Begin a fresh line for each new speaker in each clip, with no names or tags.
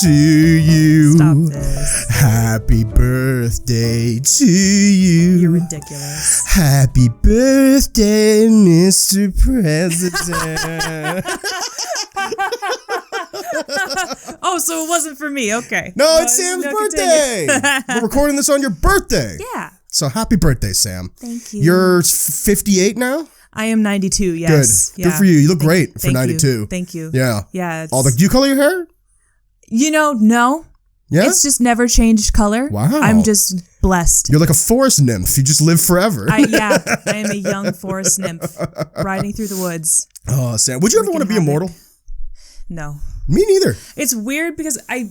to you.
Stop this.
Happy birthday to you.
You're ridiculous.
Happy birthday, Mr. President.
Oh, so it wasn't for me. Okay.
No, it's Sam's birthday. We're recording this on your birthday.
Yeah.
So happy birthday, Sam.
Thank you.
You're 58 now?
I am 92, yes.
Good. Good for you. You look great for 92.
Thank you.
Yeah.
Yeah.
Do you color your hair?
No.
Yeah?
It's just never changed color.
Wow.
I'm just blessed.
You're like a forest nymph. You just live forever.
I am a young forest nymph riding through the woods.
Oh, Sam. Would you ever want to be immortal?
No.
Me neither.
It's weird because I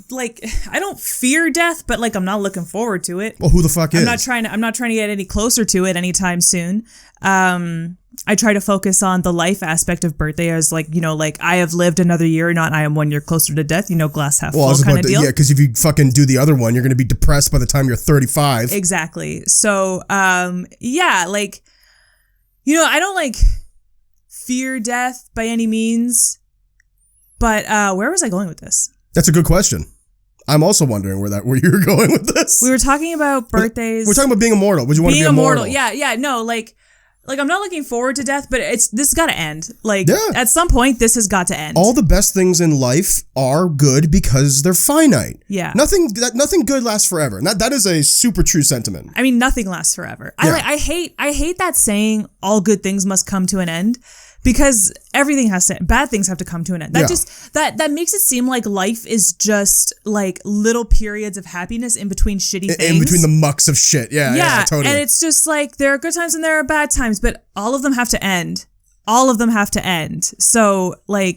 don't fear death, but I'm not looking forward to it.
Well, who the fuck is?
I'm not trying to get any closer to it anytime soon. I try to focus on the life aspect of birthday as I have lived another year, not I am 1 year closer to death, glass half full kind of deal.
Yeah, because if you fucking do the other one, you're going to be depressed by the time you're 35.
Exactly. So, I don't fear death by any means, but where was I going with this?
That's a good question. I'm also wondering where you were going with this.
We were talking about birthdays.
We're talking about being immortal. Would you want to be immortal?
Yeah. No, I'm not looking forward to death, but this has got to end. At some point, this has got to end.
All the best things in life are good because they're finite.
Yeah.
Nothing good lasts forever. And that is a super true sentiment.
I mean, nothing lasts forever.
Yeah.
I hate that saying, all good things must come to an end. Because bad things have to come to an end. That makes it seem like life is just little periods of happiness in between shitty things.
In between the mucks of shit. Yeah, totally.
And it's just there are good times and there are bad times, but all of them have to end. All of them have to end. So no,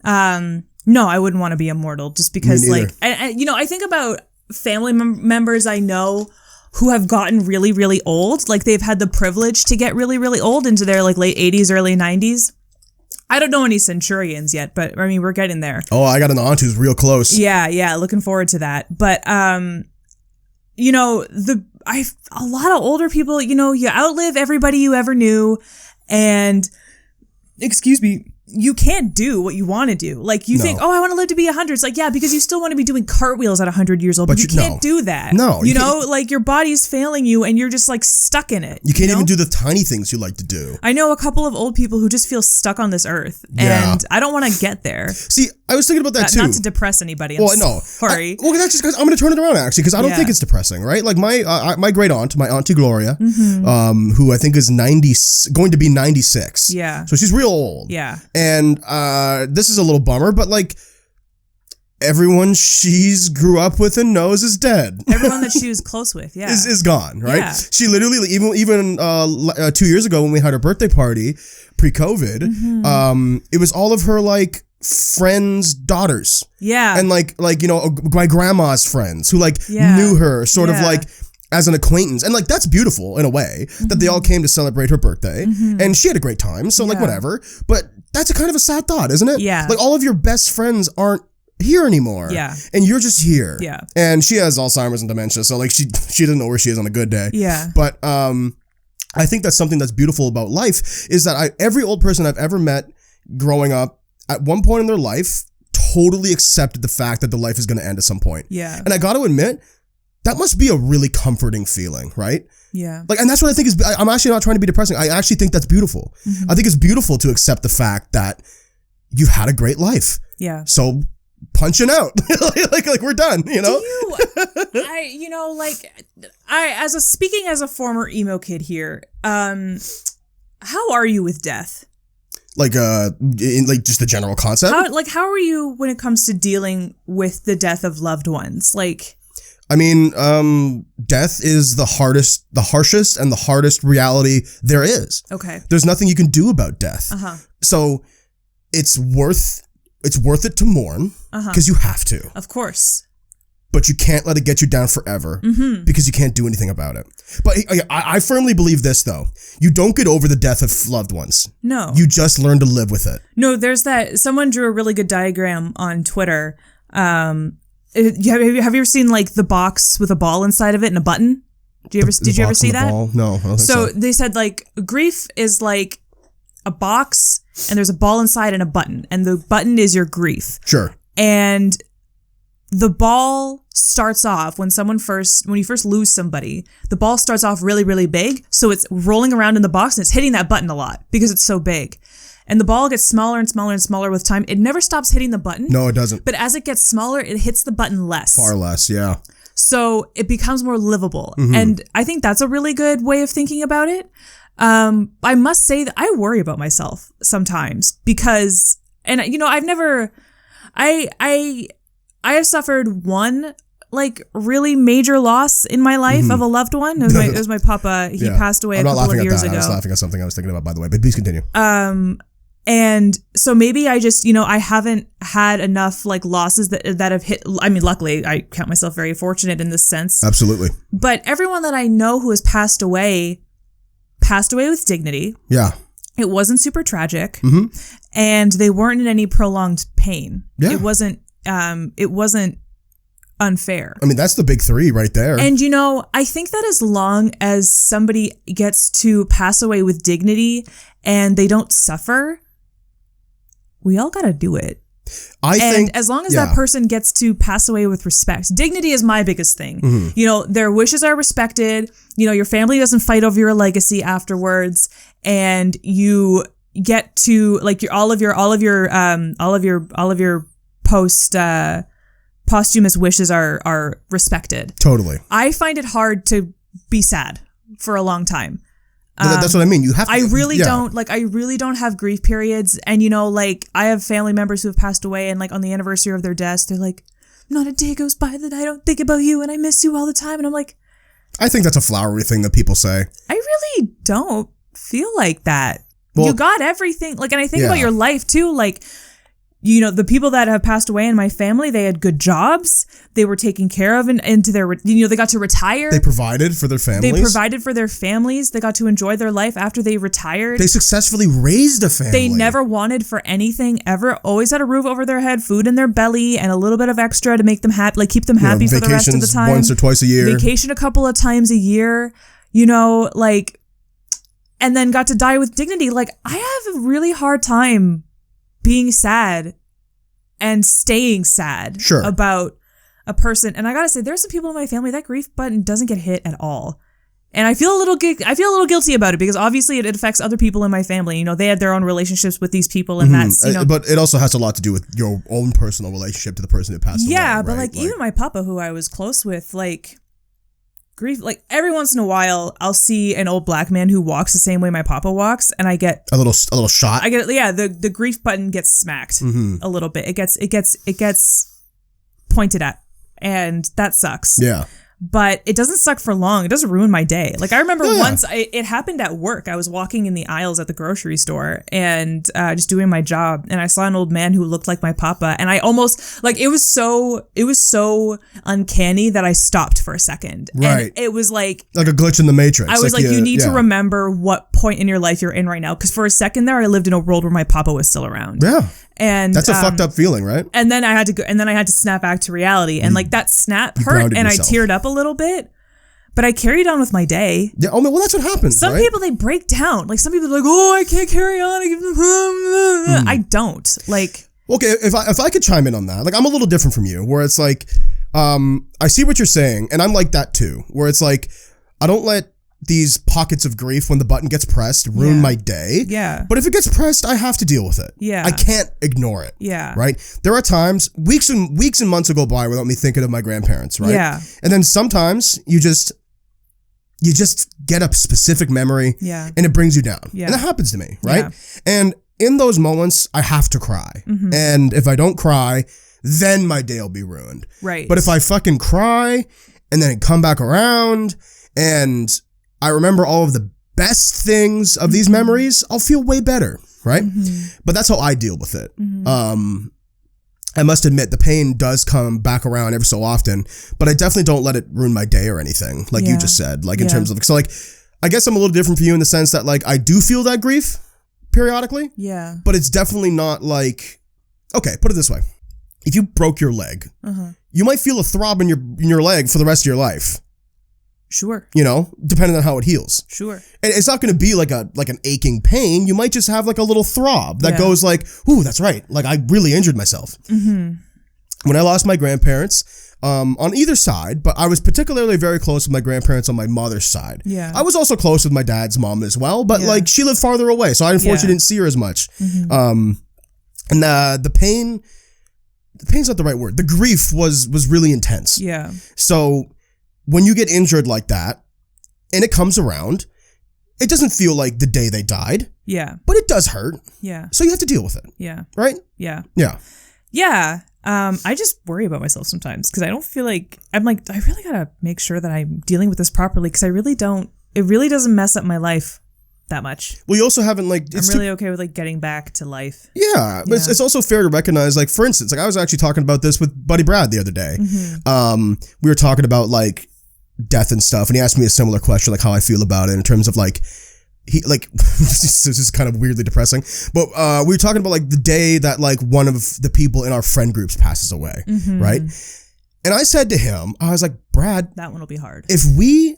I wouldn't want to be immortal just because I think about family members I know who have gotten really, really old. They've had the privilege to get really, really old into their late 80s, early 90s. I don't know any centurions yet, but I mean, we're getting there.
Oh, I got an aunt who's real close.
Yeah. Looking forward to that. But, a lot of older people, you outlive everybody you ever knew and, excuse me, you can't do what you want to do. You think, I want to live to be 100. It's because you still want to be doing cartwheels at 100 years old, but you can't do that.
No.
Your body's failing you and you're just stuck in it.
You can't even do the tiny things you like to do.
I know a couple of old people who just feel stuck on this earth and I don't want to get there.
See, I was thinking about that too.
Not to depress anybody. I'm sorry.
That's just because I'm going to turn it around actually, because I don't think it's depressing, right? My great aunt, my Auntie Gloria, who I think is going to be 96.
Yeah.
So she's real old.
Yeah.
And this is a little bummer, but everyone she's grew up with and knows is dead.
Everyone that she was close with, yeah,
is gone, right?
Yeah.
She literally even 2 years ago when we had her birthday party pre-COVID, it was all of her friends' daughters.
Yeah.
And my grandma's friends who knew her sort of as an acquaintance. And that's beautiful in a way that they all came to celebrate her birthday and she had a great time. So whatever. But that's a kind of a sad thought, isn't it?
Yeah.
All of your best friends aren't here anymore.
Yeah.
And you're just here.
Yeah.
And she has Alzheimer's and dementia. So she doesn't know where she is on a good day.
Yeah.
But I think that's something that's beautiful about life is that every old person I've ever met growing up at one point in their life totally accepted the fact that the life is going to end at some point.
Yeah.
And I got to admit, that must be a really comforting feeling, right?
Yeah.
And that's what I think is, I'm actually not trying to be depressing. I actually think that's beautiful. I think it's beautiful to accept the fact that you've had a great life.
Yeah.
So punching out, we're done,
Speaking as a former emo kid here, how are you with death?
Just the general concept?
How are you when it comes to dealing with the death of loved ones?
I mean, death is the harshest and the hardest reality there is.
Okay.
There's nothing you can do about death. So it's worth it to mourn because you have to.
Of course.
But you can't let it get you down forever because you can't do anything about it. But I firmly believe this, though. You don't get over the death of loved ones.
No.
You just learn to live with it.
No, there's someone drew a really good diagram on Twitter. Have you ever seen the box with a ball inside of it and a button? Did you ever see that?
Ball? No, I don't think so.
They said grief is a box and there's a ball inside and a button, and the button is your grief.
Sure.
And the ball starts off when you first lose somebody, the ball starts off really, really big. So it's rolling around in the box and it's hitting that button a lot because it's so big. And the ball gets smaller and smaller and smaller with time. It never stops hitting the button.
No, it doesn't.
But as it gets smaller, it hits the button less.
Far less, yeah.
So it becomes more livable. And I think that's a really good way of thinking about it. I must say that I worry about myself sometimes because, and you know, I have suffered one like really major loss in my life of a loved one. It was my papa. He passed away a couple of years ago.
I was laughing at something I was thinking about, by the way, but please continue.
And so maybe I just, you know, I haven't had enough like losses that have hit. I mean, luckily I count myself very fortunate in this sense.
Absolutely.
But everyone that I know who has passed away with dignity.
Yeah.
It wasn't super tragic and they weren't in any prolonged pain. Yeah. It wasn't unfair.
I mean, that's the big three right there.
And, you know, I think that as long as somebody gets to pass away with dignity and they don't suffer, we all got to do it. I think as long as that person gets to pass away with respect, dignity is my biggest thing. You know, their wishes are respected. You know, your family doesn't fight over your legacy afterwards, and you get to like all of your posthumous wishes are respected.
Totally.
I find it hard to be sad for a long time.
That's what I mean. You have to.
I really don't have grief periods. And, you know, like I have family members who have passed away and like on the anniversary of their deaths, they're like, not a day goes by that I don't think about you and I miss you all the time. And I'm like,
I think that's a flowery thing that people say.
I really don't feel like that. Well, you got everything. Like, and I think about your life too. Like, you know, the people that have passed away in my family, they had good jobs. They were taken care of into their, you know, they got to retire.
They provided for their families.
They got to enjoy their life after they retired.
They successfully raised a family.
They never wanted for anything ever. Always had a roof over their head, food in their belly, and a little bit of extra to make them happy, like keep them happy for the rest of the time.
Once or twice a year.
Vacation a couple of times a year, you know, like, and then got to die with dignity. Like, I have a really hard time being sad and staying sad about a person. And I gotta say, there's some people in my family that grief button doesn't get hit at all. And I feel a little guilty about it because obviously it affects other people in my family. You know, they had their own relationships with these people, and that's, you know. But
it also has a lot to do with your own personal relationship to the person who passed away.
Yeah, but like even my papa, who I was close with, like grief, like every once in a while I'll see an old black man who walks the same way my papa walks, and I get a little shot. I get the grief button gets smacked a little bit. It gets pointed at, and that sucks. Yeah. But it doesn't suck for long. It doesn't ruin my day. Like I remember once it happened at work. I was walking in the aisles at the grocery store and just doing my job, and I saw an old man who looked like my papa, and I almost like it was so uncanny that I stopped for a second. Right. And it was like
a glitch in the matrix.
I was like you need to remember what point in your life you're in right now, because for a second there I lived in a world where my papa was still around. Yeah. And
that's a fucked up feeling, right?
And then I had to snap back to reality, and like that snap hurt, and yourself. I teared up a little bit, but I carried on with my day.
Yeah. Oh, well, that's what happens.
Some people, they break down. Like some people are like, oh, I can't carry on. I don't like.
Okay, if I could chime in on that, like I'm a little different from you, where it's like, I see what you're saying, and I'm like that too, where it's like, I don't let these pockets of grief when the button gets pressed ruin my day. Yeah. But if it gets pressed, I have to deal with it. Yeah. I can't ignore it. Yeah. Right? There are times, weeks and months will go by without me thinking of my grandparents, right? Yeah. And then sometimes you just get a specific memory and it brings you down. Yeah. And that happens to me, right? Yeah. And in those moments, I have to cry. Mm-hmm. And if I don't cry, then my day will be ruined. Right. But if I fucking cry and then come back around and I remember all of the best things of these memories, I'll feel way better, right? Mm-hmm. But that's how I deal with it. Mm-hmm. I must admit, the pain does come back around every so often, but I definitely don't let it ruin my day or anything, like you just said, like in terms of, so like, I guess I'm a little different for you in the sense that like, I do feel that grief periodically, but it's definitely not like, okay, put it this way. If you broke your leg, you might feel a throb in your leg for the rest of your life.
Sure.
You know, depending on how it heals.
Sure.
And it's not going to be like an aching pain. You might just have like a little throb that goes like, ooh, that's right. Like I really injured myself. Mm-hmm. when I lost my grandparents, on either side, but I was particularly very close with my grandparents on my mother's side.
Yeah.
I was also close with my dad's mom as well, but like she lived farther away, so I unfortunately didn't see her as much. And the pain's not the right word. The grief was really intense.
Yeah.
So when you get injured like that and it comes around, it doesn't feel like the day they died.
Yeah.
But it does hurt.
Yeah.
So you have to deal with it.
Yeah.
Right?
Yeah.
Yeah.
Yeah. I just worry about myself sometimes because I don't feel like I really gotta make sure that I'm dealing with this properly because it really doesn't mess up my life that much.
Well, you also haven't
I'm really okay with like getting back to life.
Yeah, but it's also fair to recognize, like, for instance, like I was actually talking about this with Buddy Brad the other day. We were talking about like death and stuff, and he asked me a similar question, like how I feel about it in terms of like this is kind of weirdly depressing, but we were talking about like the day that like one of the people in our friend groups passes away, right? And I said to him, I was like, Brad,
that one will be hard.
If we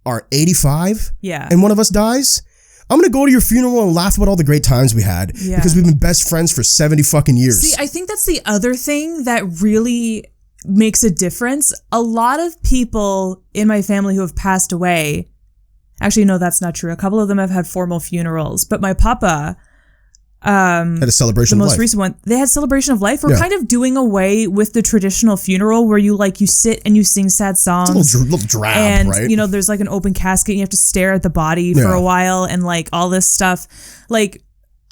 are 85 and one of us dies, I'm going to go to your funeral and laugh about all the great times we had because we've been best friends for 70 fucking years.
See, I think that's the other thing that really makes a difference. A lot of people in my family who have passed away, actually, no, that's not true. A couple of them have had formal funerals, but my papa,
had a celebration of life.
The most recent one, they had celebration of life. We're kind of doing away with the traditional funeral where you sit and you sing sad songs.
It's a little drab,
and,
right?
you know, there's like an open casket and you have to stare at the body for a while and like all this stuff. Like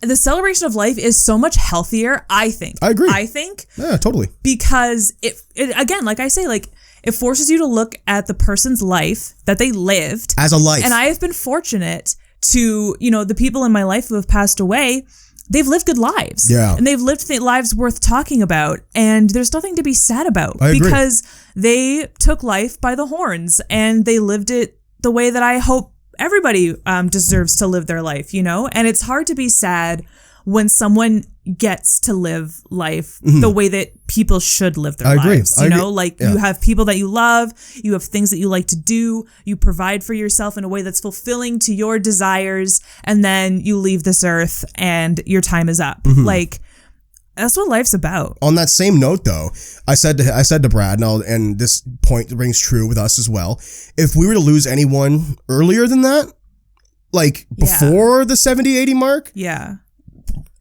the celebration of life is so much healthier, I think.
I agree. Yeah, totally.
Because it again, like I say, like, it forces you to look at the person's life that they lived.
As a life.
And I have been fortunate to, you know, the people in my life who have passed away, they've lived good lives.
Yeah.
And they've lived lives worth talking about. And there's nothing to be sad about.
I agree.
Because they took life by the horns and they lived it the way that I hope everybody deserves to live their life, you know? And it's hard to be sad when someone gets to live life the way that people should live their lives. You know, like you have people that you love, you have things that you like to do, you provide for yourself in a way that's fulfilling to your desires, and then you leave this earth and your time is up. Like, that's what life's about.
On that same note, though, I said to Brad, and this point rings true with us as well. If we were to lose anyone earlier than that, like before the 70, 80 mark,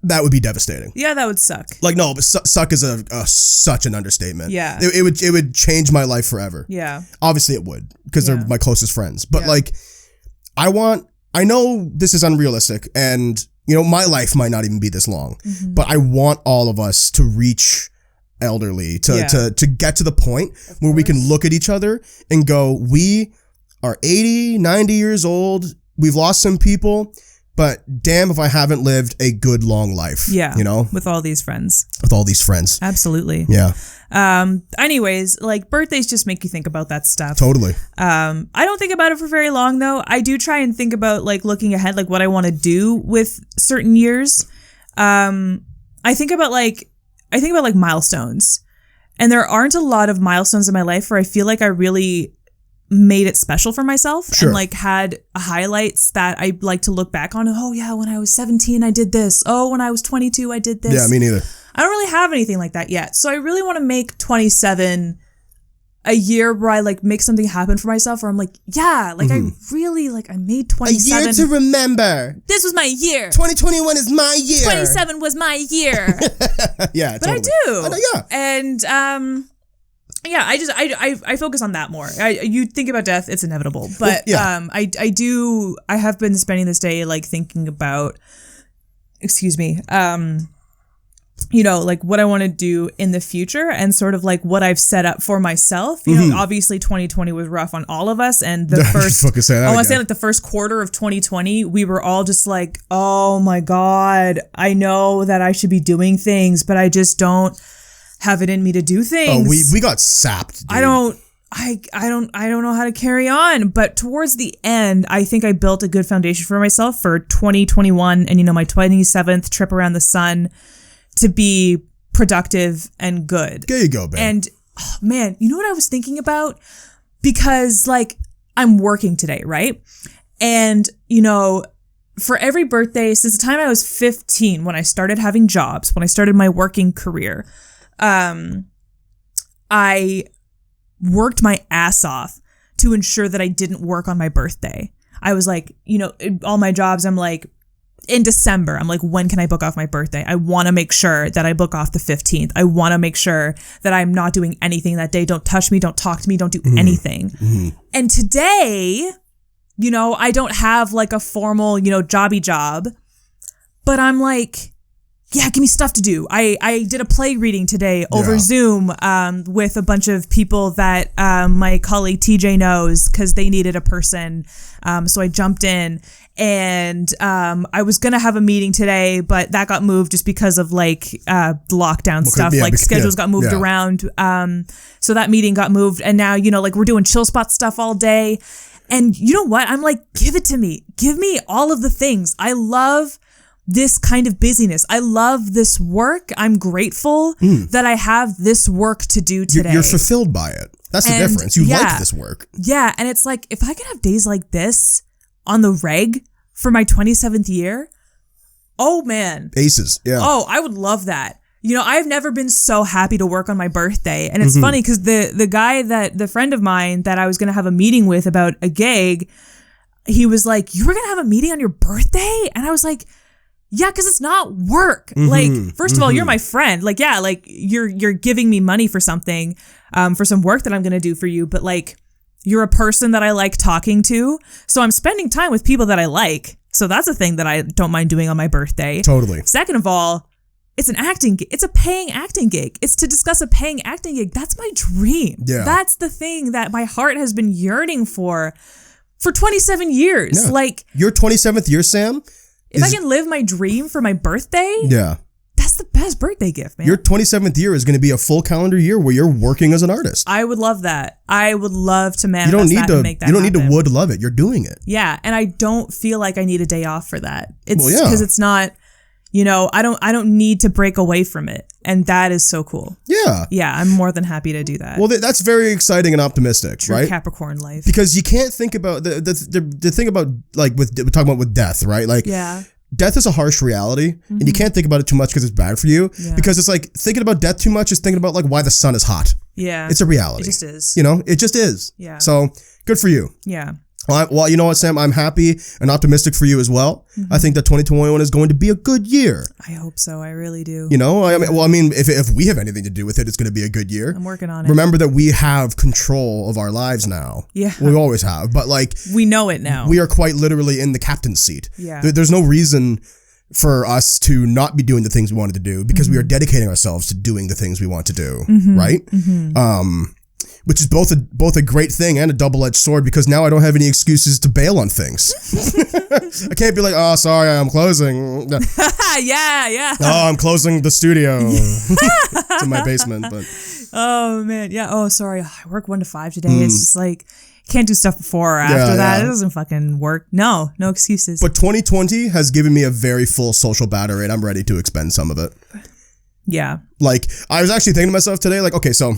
that would be devastating.
Yeah, that would suck.
Like, no, but suck is such an understatement.
Yeah.
It would change my life forever.
Yeah.
Obviously it would, because they're my closest friends. But like, I know this is unrealistic, and you know, my life might not even be this long, but I want all of us to reach elderly, to get to the point where we can look at each other and go, we are 80, 90 years old. We've lost some people, but damn if I haven't lived a good long life.
Yeah.
You know?
With all these friends.
Absolutely.
Yeah. Anyways, like, birthdays just make you think about that stuff.
Totally.
I don't think about it for very long though. I do try and think about like looking ahead, like what I want to do with certain years. I think about like milestones, and there aren't a lot of milestones in my life where I feel like I really made it special for myself and like had highlights that I like to look back on. Oh yeah, when I was 17, I did this. Oh, when I was 22, I did this.
Yeah, me neither.
I don't really have anything like that yet. So I really want to make 27 a year where I like make something happen for myself, where I'm like, yeah, like I really like I made 27.
A year to remember.
This was my year.
2021 is my year.
27 was my year.
Yeah,
but
totally.
I do.
Yeah.
And yeah, I focus on that more. You think about death, it's inevitable. But I have been spending this day like thinking about, you know, like what I want to do in the future and sort of like what I've set up for myself. You know, obviously 2020 was rough on all of us, and the first I want to say like the first quarter of 2020, we were all just like, oh my God, I know that I should be doing things, but I just don't have it in me to do things.
Oh, we got sapped, dude. I don't
know how to carry on. But towards the end, I think I built a good foundation for myself for 2021 and, you know, my 27th trip around the sun to be productive and good.
There you go, babe.
And oh, man, you know what I was thinking about? Because like I'm working today, right? And, you know, for every birthday since the time I was 15, when I started having jobs, when I started my working career, I worked my ass off to ensure that I didn't work on my birthday. I was like, you know, all my jobs, I'm like, in December, I'm like, when can I book off my birthday? I want to make sure that I book off the 15th. I want to make sure that I'm not doing anything that day. Don't touch me. Don't talk to me. Don't do anything. And today, you know, I don't have like a formal, you know, jobby job, but I'm like, yeah, give me stuff to do. I did a play reading today over Zoom with a bunch of people that my colleague TJ knows because they needed a person. So I jumped in. And I was going to have a meeting today, but that got moved just because of like lockdown stuff. Schedules got moved around. So that meeting got moved. And now, you know, like we're doing chill spot stuff all day. And you know what? I'm like, give it to me. Give me all of the things. I love this kind of busyness. I love this work. I'm grateful that I have this work to do today.
You're fulfilled by it. That's the difference. You like this work.
Yeah. And it's like, if I could have days like this on the reg for my 27th year, oh man.
Aces, yeah.
Oh, I would love that. You know, I've never been so happy to work on my birthday. And it's funny because the friend of mine that I was going to have a meeting with about a gig, he was like, you were going to have a meeting on your birthday? And I was like, yeah, because it's not work. Like, first of all, you're my friend. Like, yeah, like you're giving me money for something, for some work that I'm going to do for you. But like, you're a person that I like talking to. So I'm spending time with people that I like. So that's a thing that I don't mind doing on my birthday.
Totally.
Second of all, it's an acting gig. It's a paying acting gig. It's to discuss a paying acting gig. That's my dream. Yeah. That's the thing that my heart has been yearning for 27 years. Yeah. Like
your 27th year, Sam?
If I can live my dream for my birthday.
Yeah.
That's the best birthday gift, man.
Your 27th year is going to be a full calendar year where you're working as an artist.
I would love that. I would love to manifest that and make that happen.
You don't need to would love it. You're doing it.
Yeah, and I don't feel like I need a day off for that. It's because it's not, you know, I don't need to break away from it, and that is so cool. Yeah. Yeah, I'm more than happy to do that.
Well, that's very exciting and optimistic,
True
right?
Capricorn life.
Because you can't think about the thing about like we're talking about with death, right? Like death is a harsh reality, and you can't think about it too much because it's bad for you. Yeah. Because it's like thinking about death too much is thinking about like why the sun is hot. Yeah, it's a reality. It
just is.
You know, it just is. Yeah. So good for you. Yeah. Well, you know what, Sam? I'm happy and optimistic for you as well. I think that 2021 is going to be a good year.
I hope so. I really do.
You know, I mean, if we have anything to do with it, it's going to be a good year.
I'm working on it.
Remember that we have control of our lives now. Yeah. We always have. But like,
we know it now.
We are quite literally in the captain's seat. Yeah. There's no reason for us to not be doing the things we wanted to do because we are dedicating ourselves to doing the things we want to do. Right? Which is both a great thing and a double-edged sword because now I don't have any excuses to bail on things. I can't be like, oh, sorry, I'm closing.
Yeah.
Oh, I'm closing the studio. It's in my basement, but.
Oh man, yeah. Oh, sorry, I work 1 to 5 today. It's just like can't do stuff before or after that. It doesn't fucking work. No excuses.
But 2020 has given me a very full social battery, and I'm ready to expend some of it. Yeah. Like I was actually thinking to myself today, like, okay, so.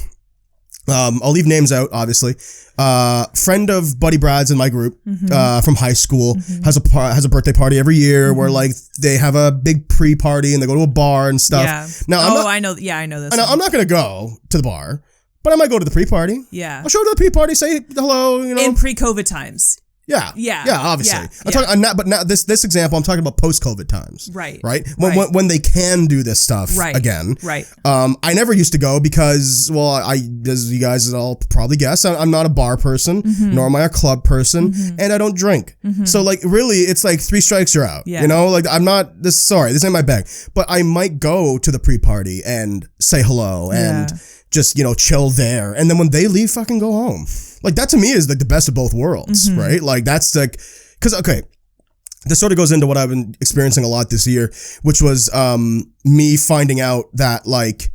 I'll leave names out, obviously. Friend of Buddy Brad's in my group from high school has a birthday party every year where like they have a big pre-party and they go to a bar and stuff. Yeah. Now, I know this. I'm not gonna go to the bar, but I might go to the pre-party. Yeah. I'll show up to the pre-party, say hello. You know,
in pre-COVID times.
Yeah, obviously. I'm talking, but now this example, I'm talking about post-COVID times. Right. When they can do this stuff again. Right. I never used to go because, well, as you guys all probably guess, I'm not a bar person, nor am I a club person, and I don't drink. So like, really, it's like 3 strikes, you're out. Yeah. You know, like I'm not. This ain't my bag. But I might go to the pre-party and say hello and just chill there, and then when they leave, fucking go home. Like that to me is like the best of both worlds, right? Like that's like, because okay, this sort of goes into what I've been experiencing a lot this year, which was me finding out that like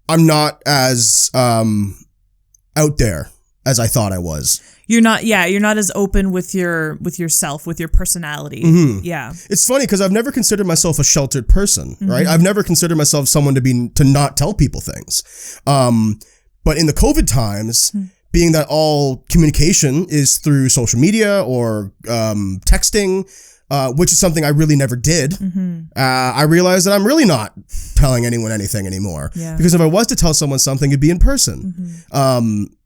I'm not as out there as I thought I was. You're not as open with yourself, with your personality. Yeah. It's funny because I've never considered myself a sheltered person, right? I've never considered myself someone to not tell people things. But in the COVID times, being that all communication is through social media or texting, which is something I really never did. I realized that I'm really not telling anyone anything anymore.
Yeah.
Because if I was to tell someone something, it'd be in person.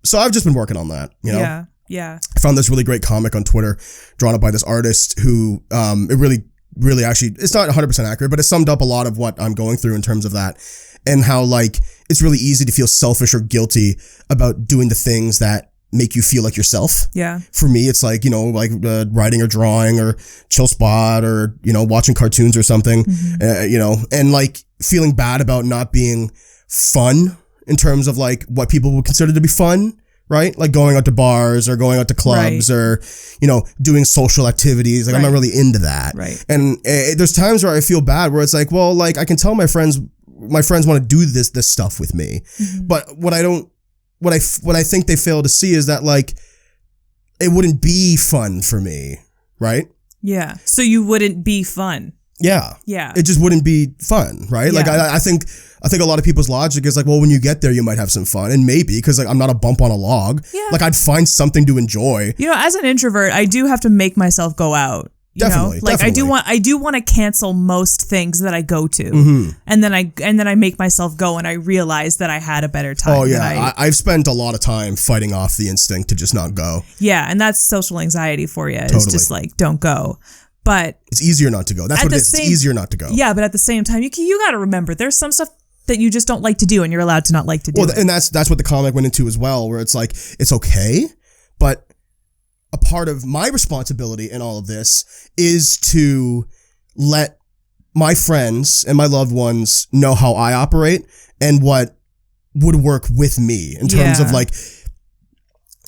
So I've just been working on that, you know?
Yeah. Yeah.
I found this really great comic on Twitter drawn up by this artist who, it really actually, it's not 100% accurate, but it summed up a lot of what I'm going through in terms of that, and how like it's really easy to feel selfish or guilty about doing the things that make you feel like yourself.
Yeah.
For me, it's like, you know, like writing or drawing or chill spot or, you know, watching cartoons or something, you know, and like feeling bad about not being fun in terms of like what people would consider to be fun. Right? Like going out to bars or going out to clubs or, you know, doing social activities. Like I'm not really into that.
Right.
And there's times where I feel bad where it's like, well, like I can tell my friends want to do this stuff with me. But what I think they fail to see is that like, it wouldn't be fun for me. Right?
Yeah. So you wouldn't be fun.
Yeah.
Yeah.
It just wouldn't be fun. Right?
Yeah.
Like I think a lot of people's logic is like, well, when you get there, you might have some fun. And maybe, because like I'm not a bump on a log. Yeah. Like I'd find something to enjoy.
You know, as an introvert, I do have to make myself go out.
Definitely.
Like
definitely.
I do want to cancel most things that I go to. And then I make myself go and I realize that I had a better time.
Oh yeah. I've spent a lot of time fighting off the instinct to just not go.
Yeah. And that's social anxiety for you. It's just like, don't go. But
it's easier not to go. That's what it is. It's easier not to go.
Yeah. But at the same time, you got to remember there's some stuff that you just don't like to do and you're allowed to not like to do.
Well, and that's what the comic went into as well, where it's like, it's okay, but a part of my responsibility in all of this is to let my friends and my loved ones know how I operate and what would work with me in terms of like,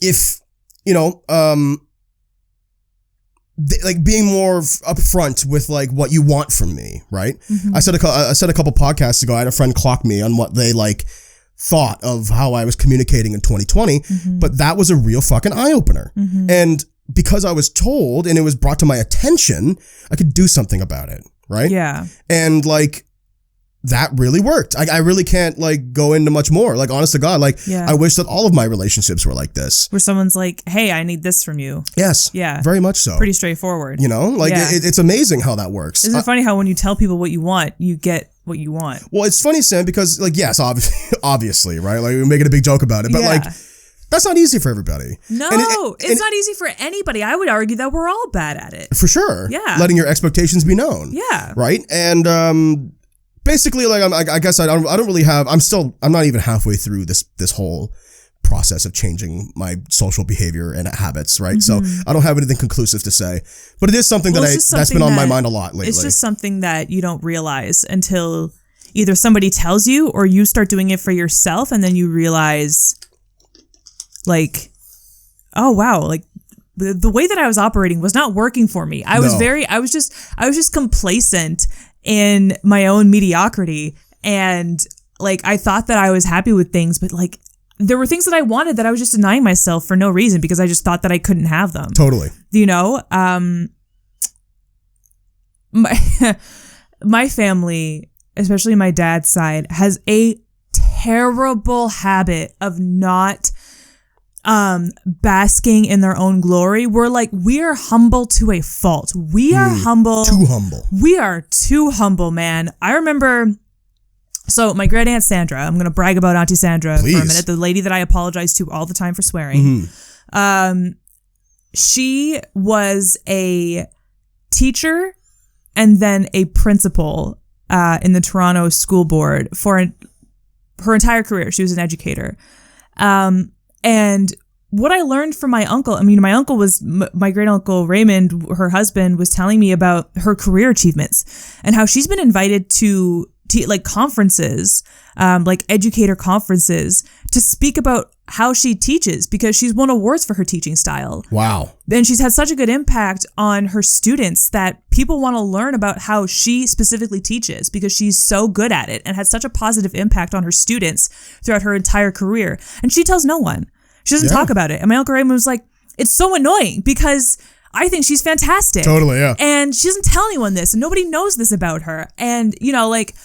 if, you know, like being more upfront with like what you want from me, right? I said a couple podcasts ago, I had a friend clock me on what they like thought of how I was communicating in 2020, but that was a real fucking eye opener. And because I was told and it was brought to my attention, I could do something about it, right?
Yeah.
And like that really worked. I really can't like go into much more. Like honest to God, like I wish that all of my relationships were like this.
Where someone's like, hey, I need this from you.
Yes.
Yeah.
Very much so.
Pretty straightforward.
You know, like it's amazing how that works.
Isn't it funny how when you tell people what you want, you get what you want?
Well, it's funny, Sam, because like, yes, obviously, right? Like we're making a big joke about it, but like that's not easy for everybody.
No, it's not easy for anybody. I would argue that we're all bad at it.
For sure.
Yeah.
Letting your expectations be known.
Yeah.
Right. And, basically, like I guess I don't really have. I'm not even halfway through this whole process of changing my social behavior and habits. Right, so I don't have anything conclusive to say, but it is something that's been on my mind a lot lately.
It's just something that you don't realize until either somebody tells you or you start doing it for yourself, and then you realize, like, oh wow, like the way that I was operating was not working for me. I was just complacent in my own mediocrity, and like I thought that I was happy with things, but like there were things that I wanted that I was just denying myself for no reason because I just thought that I couldn't have them.
Totally.
You know, my family, especially my dad's side, has a terrible habit of not basking in their own glory. We are humble to a fault. We are humble.
Too humble.
We are too humble, man. I remember, so my great aunt Sandra, I'm going to brag about Auntie Sandra for a minute, the lady that I apologize to all the time for swearing. She was a teacher and then a principal in the Toronto School Board for her entire career. She was an educator. And what I learned from my uncle, my uncle was, my great uncle Raymond, her husband, was telling me about her career achievements and how she's been invited to like conferences, like educator conferences, to speak about how she teaches because she's won awards for her teaching style.
Wow.
And she's had such a good impact on her students that people want to learn about how she specifically teaches because she's so good at it and had such a positive impact on her students throughout her entire career. And she tells no one. She doesn't talk about it. And my Uncle Raymond was like, it's so annoying because I think she's fantastic.
Totally, yeah.
And she doesn't tell anyone this and nobody knows this about her. And, you know, like,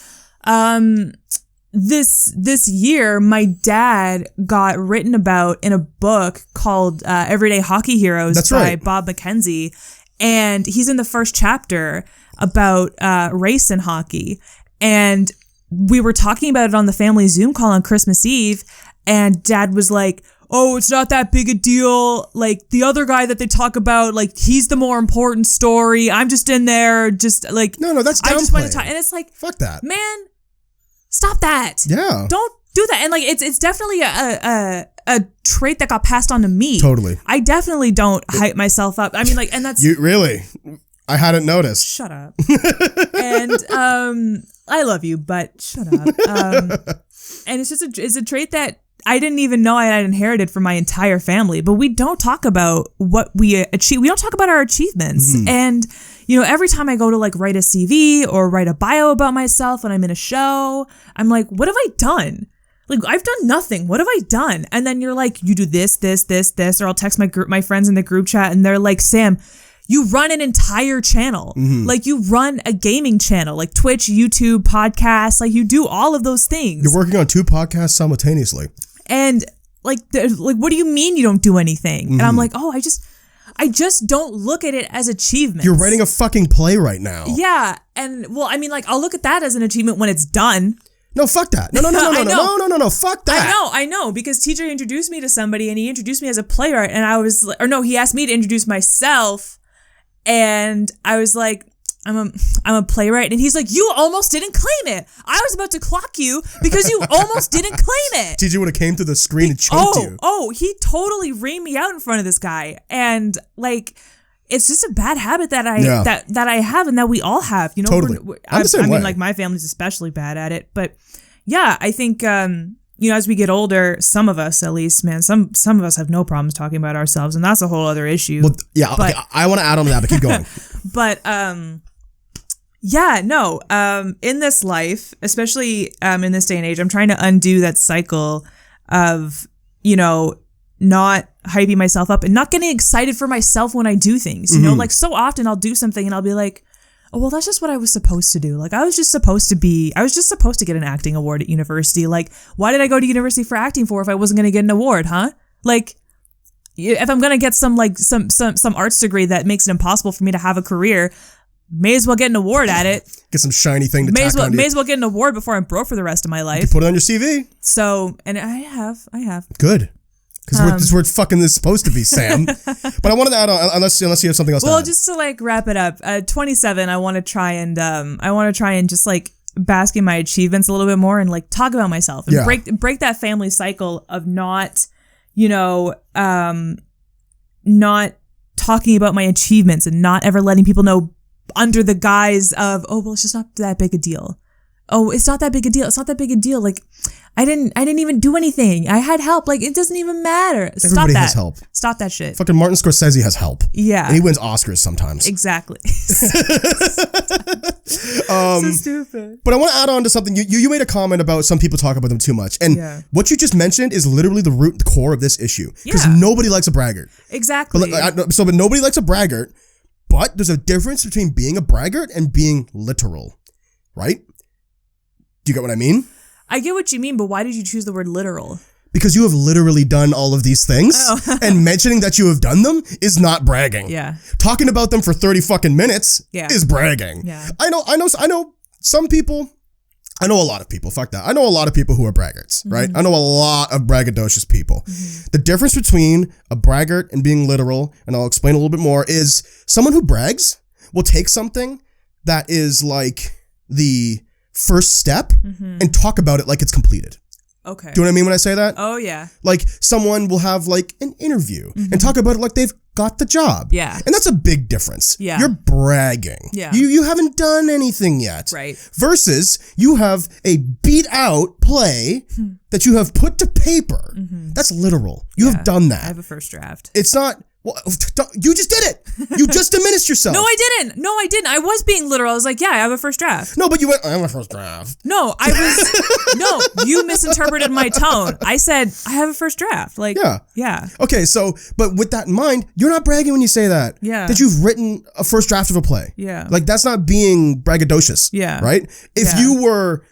this year, my dad got written about in a book called Everyday Hockey Heroes by Bob McKenzie. and he's in the first chapter about race in hockey. And we were talking about it on the family Zoom call on Christmas Eve, and Dad was like, oh, it's not that big a deal. Like, the other guy that they talk about, like, he's the more important story. I'm just in there, just like,
no, that's downplaying.
I just want to talk. And it's like,
fuck that,
man, stop that.
Yeah,
don't do that. And like, it's definitely a trait that got passed on to me.
Totally.
I definitely don't hype myself up. I mean, like, and that's
you really. I hadn't noticed.
Shut up. And I love you, but shut up. And it's just it's a trait that I didn't even know I had inherited from my entire family. But we don't talk about what we achieve. We don't talk about our achievements. Mm-hmm. And you know, every time I go to like write a CV or write a bio about myself when I'm in a show, I'm like, what have I done? Like, I've done nothing. What have I done? And then you're like, you do this, or I'll text my friends in the group chat, and they're like, Sam, you run an entire channel. Mm-hmm. Like, you run a gaming channel, like Twitch, YouTube, podcasts. Like, you do all of those things.
You're working on 2 podcasts simultaneously.
And like, what do you mean you don't do anything? Mm-hmm. And I'm like, oh, I just don't look at it as achievements.
You're writing a fucking play right now.
Yeah. And well, I mean, like, I'll look at that as an achievement when it's done.
No, fuck that. No, fuck that.
I know, because TJ introduced me to somebody, and he introduced me as a playwright, and I was like, or no, he asked me to introduce myself, and I was like, I'm a playwright, and he's like, you almost didn't claim it. I was about to clock you because you almost didn't claim it.
TJ would have came to the screen and choked you.
Oh, he totally reamed me out in front of this guy, and like, it's just a bad habit that I have, and that we all have. You know,
totally.
I mean, like, my family's especially bad at it, but yeah, I think you know, as we get older, some of us, at least, man, some of us have no problems talking about ourselves, and that's a whole other issue.
Well, yeah, but, okay, I want to add on to that, but keep going.
But yeah, no, in this life, especially in this day and age, I'm trying to undo that cycle of, you know, not hyping myself up and not getting excited for myself when I do things. You know, like, so often I'll do something and I'll be like, oh, well, that's just what I was supposed to do. Like, I was just supposed to get an acting award at university. Like, why did I go to university for acting for if I wasn't going to get an award, huh? Like, if I'm going to get some arts degree that makes it impossible for me to have a career, may as well get an award at it.
Get some shiny thing to
may as well get an award before I'm broke for the rest of my life.
You put it on your CV.
So, and I have.
Good. Because we're fucking this supposed to be, Sam. But I wanted to add on, unless you have something else to add.
Well, just to like wrap it up, 27, I want to try and just like bask in my achievements a little bit more and like talk about myself and break that family cycle of not, you know, not talking about my achievements and not ever letting people know under the guise of, oh, well, it's just not that big a deal. Oh, it's not that big a deal. It's not that big a deal. Like, I didn't even do anything. I had help. Like, it doesn't even matter.
Everybody has help.
Stop that shit.
Fucking Martin Scorsese has help.
Yeah.
And he wins Oscars sometimes.
Exactly. So stupid.
But I want to add on to something. You made a comment about some people talk about them too much. And what you just mentioned is literally the core of this issue. Because nobody likes a braggart.
Exactly.
But nobody likes a braggart, but there's a difference between being a braggart and being literal. Right? Do you get what I mean?
I get what you mean, but why did you choose the word literal?
Because you have literally done all of these things, and mentioning that you have done them is not bragging.
Yeah.
Talking about them for 30 fucking minutes is bragging.
Yeah.
I know some people. I know a lot of people. Fuck that. I know a lot of people who are braggarts, right? I know a lot of braggadocious people. The difference between a braggart and being literal, and I'll explain a little bit more, is someone who brags will take something that is like the first step and talk about it like it's completed.
Okay.
Do you know what I mean when I say that?
Oh, yeah.
Like, someone will have like an interview and talk about it like they've got the job.
Yeah.
And that's a big difference.
Yeah.
You're bragging.
Yeah.
You haven't done anything yet.
Right.
Versus you have a beat out play that you have put to paper. That's literal. You have done that.
I have a first draft.
It's not... Well, you just did it. You just diminished yourself.
No, I didn't. I was being literal. I was like, yeah, I have a first draft.
No, but you went, I have a first draft.
No, you misinterpreted my tone. I said, I have a first draft. Like, yeah.
Okay, so, but with that in mind, you're not bragging when you say that.
Yeah.
That you've written a first draft of a play.
Yeah.
Like, that's not being braggadocious.
Yeah.
Right? If you were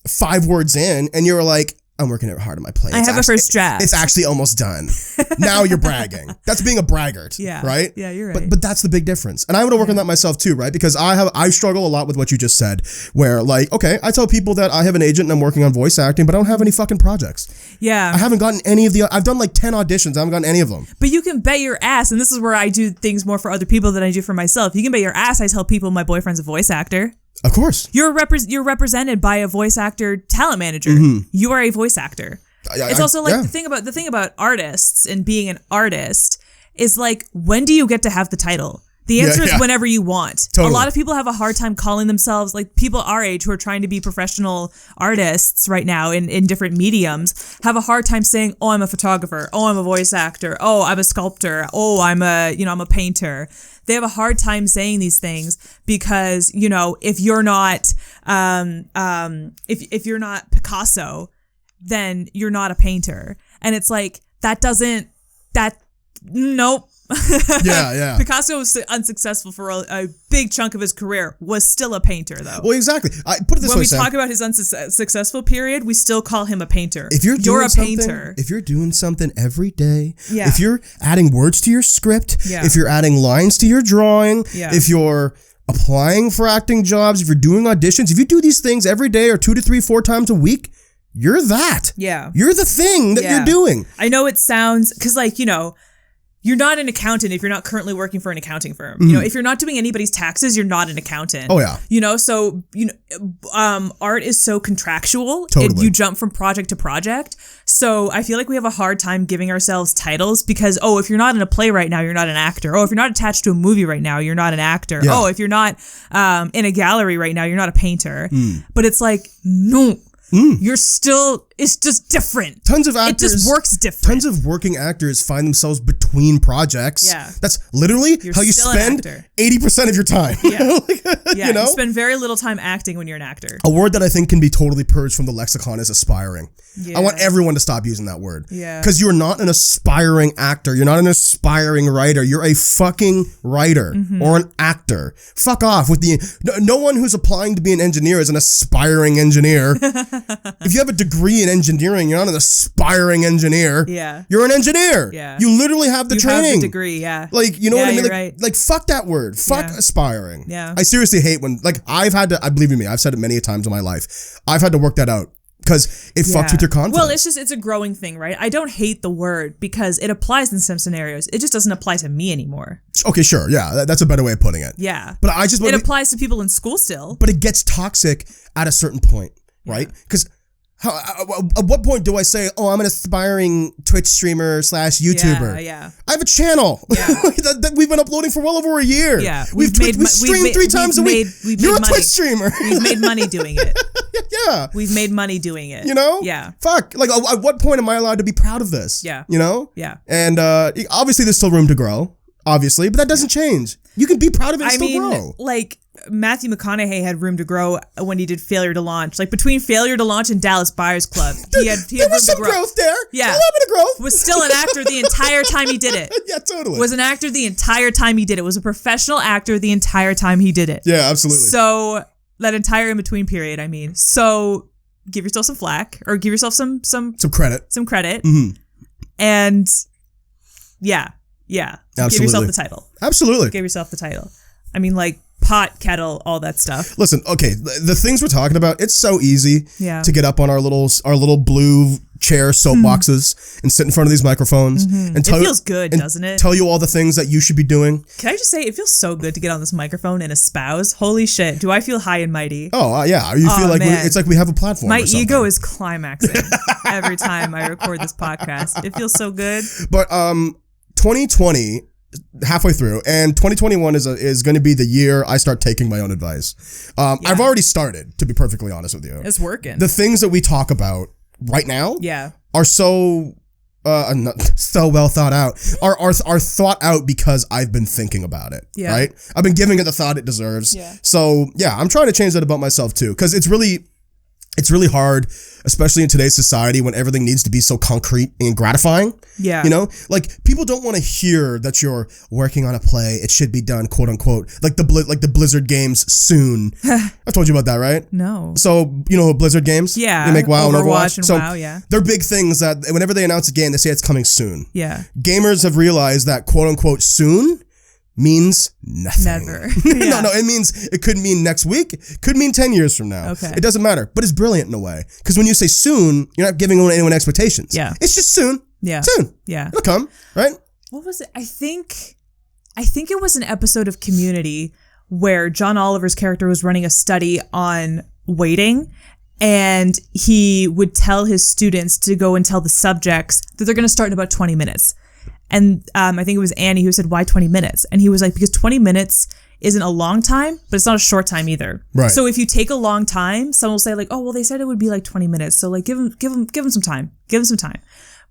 5 words in and you were like, I'm working hard on my play.
I have a first draft.
It's actually almost done. Now you're bragging. That's being a braggart.
Yeah.
Right?
Yeah, you're right.
But that's the big difference. And I want to work on that myself too, right? Because I struggle a lot with what you just said, where like, okay, I tell people that I have an agent and I'm working on voice acting, but I don't have any fucking projects.
Yeah.
I haven't gotten any of I've done like 10 auditions. I haven't gotten any of them.
But you can bet your ass, and this is where I do things more for other people than I do for myself. You can bet your ass I tell people my boyfriend's a voice actor.
Of course.
You're represented by a voice actor talent manager. You are a voice actor. It's also like the thing about artists and being an artist is like, when do you get to have the title? The answer is whenever you want.
Totally.
A lot of people have a hard time calling themselves, like people our age who are trying to be professional artists right now in different mediums, have a hard time saying, oh, I'm a photographer. Oh, I'm a voice actor. Oh, I'm a sculptor. Oh, I'm a painter. They have a hard time saying these things because, if you're not, if you're not Picasso, then you're not a painter. And it's like, nope.
Yeah.
Picasso was unsuccessful for a big chunk of his career, was still a painter though.
Well, exactly. I put it this way,
when we
Sam,
talk about his unsuccessful period, we still call him a painter.
If you're
a painter.
If you're doing something every day,
Yeah.
if you're adding words to your script,
Yeah.
if you're adding lines to your drawing,
Yeah.
if you're applying for acting jobs, if you're doing auditions, if you do these things every day or 2 to 3, 4 times a week, you're that.
Yeah.
You're the thing that you're doing.
I know it sounds, because you're not an accountant if you're not currently working for an accounting firm. If you're not doing anybody's taxes, you're not an accountant.
Oh, yeah.
So art is so contractual.
Totally.
You jump from project to project. So I feel like we have a hard time giving ourselves titles because, if you're not in a play right now, you're not an actor. Oh, if you're not attached to a movie right now, you're not an actor.
Yeah.
Oh, if you're not in a gallery right now, you're not a painter. But it's like, no. You're still, it's just different.
Tons of actors.
It just works different.
Tons of working actors find themselves between projects.
Yeah.
That's literally how you spend 80% of your time.
Yeah. You spend very little time acting when you're an actor.
A word that I think can be totally purged from the lexicon is aspiring.
Yeah.
I want everyone to stop using that word.
Yeah.
Because you're not an aspiring actor. You're not an aspiring writer. You're a fucking writer or an actor. Fuck off with no one who's applying to be an engineer is an aspiring engineer. If you have a degree in engineering, you're not an aspiring engineer.
Yeah.
You're an engineer.
Yeah.
You literally have the training.
You have the degree, yeah.
Like, you know what I mean?
You're
Like,
right.
fuck that word. Fuck aspiring.
Yeah.
I seriously hate when, I've had to, believe me, I've said it many times in my life. I've had to work that out because it fucks with your confidence.
Well, it's a growing thing, right? I don't hate the word because it applies in some scenarios. It just doesn't apply to me anymore.
Okay, sure. Yeah, that's a better way of putting it.
Yeah.
But it
applies to people in school still.
But it gets toxic at a certain point, right? Because at what point do I say, oh, I'm an aspiring Twitch streamer / YouTuber?
Yeah.
I have a channel that we've been uploading for well over a year.
Yeah.
We've streamed 3 times a week. You're a Twitch streamer.
We've made money doing it.
Yeah.
We've made money doing it.
Yeah. Fuck. At what point am I allowed to be proud of this?
Yeah.
Yeah. And obviously there's still room to grow, obviously, but that doesn't change. You can be proud of it and still grow.
Matthew McConaughey had room to grow when he did Failure to Launch. Between Failure to Launch and Dallas Buyers Club, he had
there was some growth there.
Yeah,
a little bit of growth.
Was still an actor the entire time he did it.
Yeah, totally.
Was an actor the entire time he did it. Was a professional actor the entire time he did it.
Yeah, absolutely.
So that entire in between period, So give yourself some flack or give yourself some
credit.
Some credit.
Absolutely.
And give yourself the title.
Absolutely.
Give yourself the title. Pot, kettle, all that stuff.
Listen, okay, the things we're talking about, it's so easy to get up on our little blue chair soapboxes and sit in front of these microphones and tell
it feels good, doesn't it?
Tell you all the things that you should be doing.
Can I just say, it feels so good to get on this microphone and espouse. Holy shit, do I feel high and mighty?
Oh, yeah. You feel like it's like we have a platform.
My ego is climaxing every time I record this podcast. It feels so good.
But 2020, halfway through, and 2021 is going to be the year I start taking my own advice. I've already started, to be perfectly honest with you.
It's working.
The things that we talk about right now are so so well thought out, are thought out because I've been thinking about it, right? I've been giving it the thought it deserves. So yeah, I'm trying to change that about myself too, because it's really, it's really hard, especially in today's society when everything needs to be so concrete and gratifying.
Yeah.
You know, like people don't want to hear that you're working on a play. It should be done, quote unquote, like the Blizzard games soon. I've told you about that, right?
No.
So, you know, Blizzard games?
Yeah.
They make WoW and Overwatch.
And
so
WoW, yeah.
They're big things that whenever they announce a game, they say it's coming soon.
Yeah.
Gamers have realized that, quote unquote, soon means nothing.
Never. Yeah.
No, it could mean next week, could mean 10 years from now.
Okay.
It doesn't matter, but it's brilliant in a way. Because when you say soon, you're not giving anyone expectations.
Yeah.
It's just soon.
Yeah.
Soon.
Yeah.
It'll come, right?
What was it? I think it was an episode of Community where John Oliver's character was running a study on waiting, and he would tell his students to go and tell the subjects that they're going to start in about 20 minutes. And I think it was Annie who said, why 20 minutes? And he was like, because 20 minutes isn't a long time, but it's not a short time either.
Right.
So if you take a long time, someone will say like, oh, well, they said it would be like 20 minutes. So like, give them some time. Give them some time.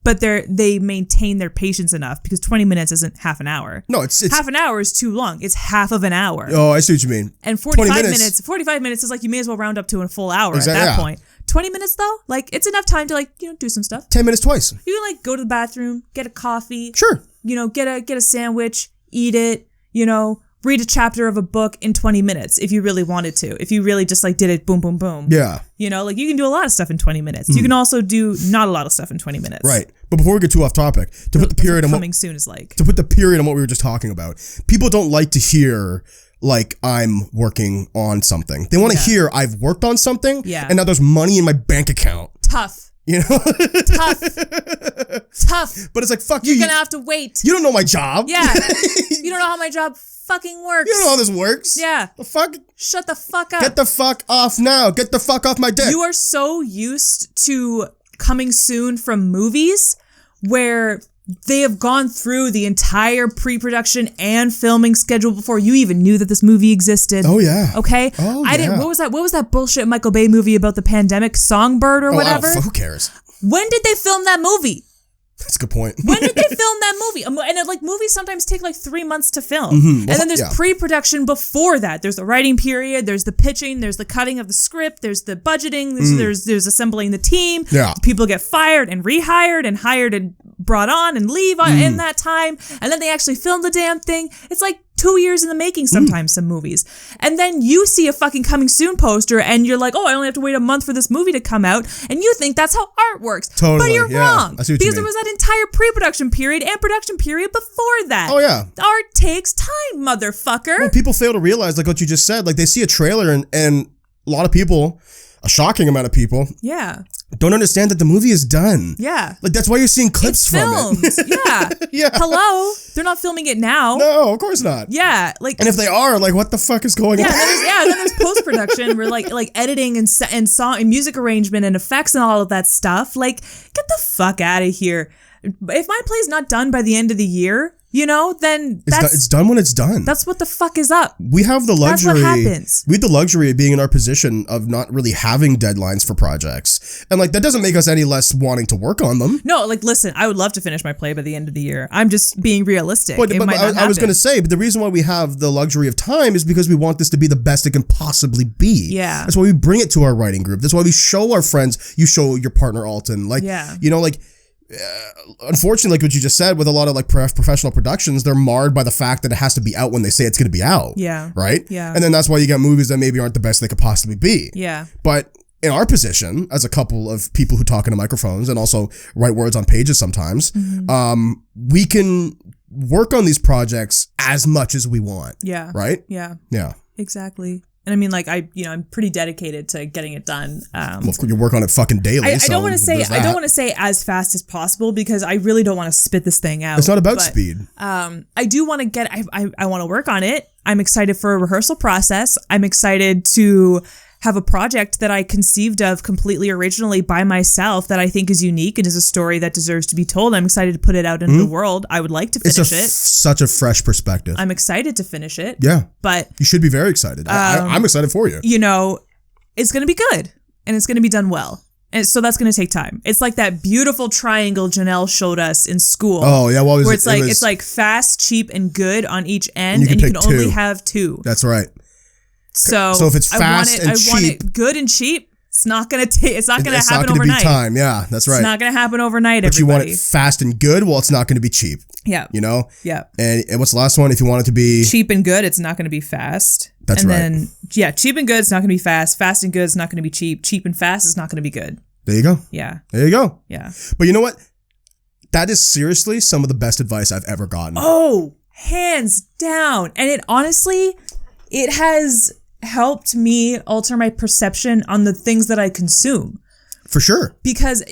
But they maintain their patience enough because 20 minutes isn't half an hour.
No, it's
half an hour is too long. It's half of an hour.
Oh, I see what you mean.
And 45 minutes is like, you may as well round up to a full hour at that point. 20 minutes though, like it's enough time to like, you know, do some stuff.
10 minutes twice.
You can like go to the bathroom, get a coffee.
Sure.
You know, get a sandwich, eat it, you know, read a chapter of a book in 20 minutes if you really wanted to. If you really just like did it boom, boom, boom.
Yeah.
You know, like you can do a lot of stuff in 20 minutes. You can also do not a lot of stuff in 20 minutes.
Right. But before we get too off topic, to put the period on
coming soon is like.
To put the period on what we were just talking about, people don't like to hear like I'm working on something. They want to hear I've worked on something and now there's money in my bank account.
Tough.
You know?
Tough.
But it's like, fuck you.
You're gonna have to wait.
You don't know my job.
Yeah. You don't know how my job fucking works.
You don't know how this works.
Yeah.
The fuck?
Shut the fuck up.
Get the fuck off now. Get the fuck off my dick.
You are so used to coming soon from movies where they have gone through the entire pre-production and filming schedule before you even knew that this movie existed.
Oh yeah.
Okay.
Oh
I didn't. What was that bullshit Michael Bay movie about the pandemic, Songbird or whatever?
Who cares?
When did they film that movie?
That's a good point.
When did they film that movie? And like movies sometimes take like 3 months to film.
Mm-hmm.
And then there's pre-production before that. There's the writing period. There's the pitching. There's the cutting of the script. There's the budgeting. There's assembling the team.
Yeah.
People get fired and rehired and hired and brought on and leave in that time. And then they actually film the damn thing. It's like 2 years in the making sometimes, some movies. And then you see a fucking coming soon poster and you're like, oh, I only have to wait a month for this movie to come out. And you think that's how art works.
Totally.
But you're wrong.
I see what
because
you
there
mean.
was that entire pre-production period and production period before that.
Oh, yeah.
Art takes time, motherfucker.
Well, people fail to realize, like what you just said, like they see a trailer and a lot of people, a shocking amount of people, don't understand that the movie is done.
Yeah.
Like that's why you're seeing clips from it.
Yeah.
Yeah.
Hello? They're not filming it now.
No, of course not.
Yeah. Like,
and if they are, like what the fuck is going on?
And then there's post-production where like editing and song and music arrangement and effects and all of that stuff. Like, get the fuck out of here. If my play's not done by the end of the year, you know, then
it's done when it's done.
That's what the fuck is up.
We have the luxury.
That's what happens.
We have the luxury of being in our position of not really having deadlines for projects. And like, that doesn't make us any less wanting to work on them.
No, like, listen, I would love to finish my play by the end of the year. I'm just being realistic.
But I was going to say, but the reason why we have the luxury of time is because we want this to be the best it can possibly be.
Yeah.
That's why we bring it to our writing group. That's why we show our friends, you show your partner Alton. Like, you know, like, unfortunately, like what you just said, with a lot of like professional productions, they're marred by the fact that it has to be out when they say it's going to be out.
Yeah.
Right?
Yeah.
And then that's why you get movies that maybe aren't the best they could possibly be.
Yeah.
But in our position, as a couple of people who talk into microphones and also write words on pages sometimes, we can work on these projects as much as we want.
Yeah.
Right?
Yeah.
Yeah.
Exactly. And I mean, like, I'm pretty dedicated to getting it done.
Well, of course, you work on it fucking daily.
I don't want to say as fast as possible because I really don't want to spit this thing out.
It's not about speed.
I do want to I want to work on it. I'm excited for a rehearsal process. I'm excited to have a project that I conceived of completely originally by myself that I think is unique and is a story that deserves to be told. I'm excited to put it out into the world. I would like to finish it.
Such a fresh perspective.
I'm excited to finish it.
Yeah.
But
you should be very excited. I'm excited for you.
You know, it's going to be good and it's going to be done well. And so that's going to take time. It's like that beautiful triangle Janelle showed us in school.
Oh, yeah. Well,
where it's like fast, cheap, and good on each end.
And you can
only have two.
That's right.
So
if it's fast and cheap,
I want it good and cheap. It's not gonna happen overnight.
It's not gonna be time. Yeah, that's right.
It's not gonna happen overnight.
But you want it fast and good. Well, it's not gonna be cheap.
Yeah.
You know.
Yeah.
And what's the last one? If you want it to be
cheap and good, it's not gonna be fast.
That's
and
right.
And then cheap and good, it's not gonna be fast. Fast and good, it's not gonna be cheap. Cheap and fast, it's not gonna be good.
There you go.
Yeah.
There you go.
Yeah.
But you know what? That is seriously some of the best advice I've ever gotten.
Oh, hands down. And it has helped me alter my perception on the things that I consume.
For sure.
Because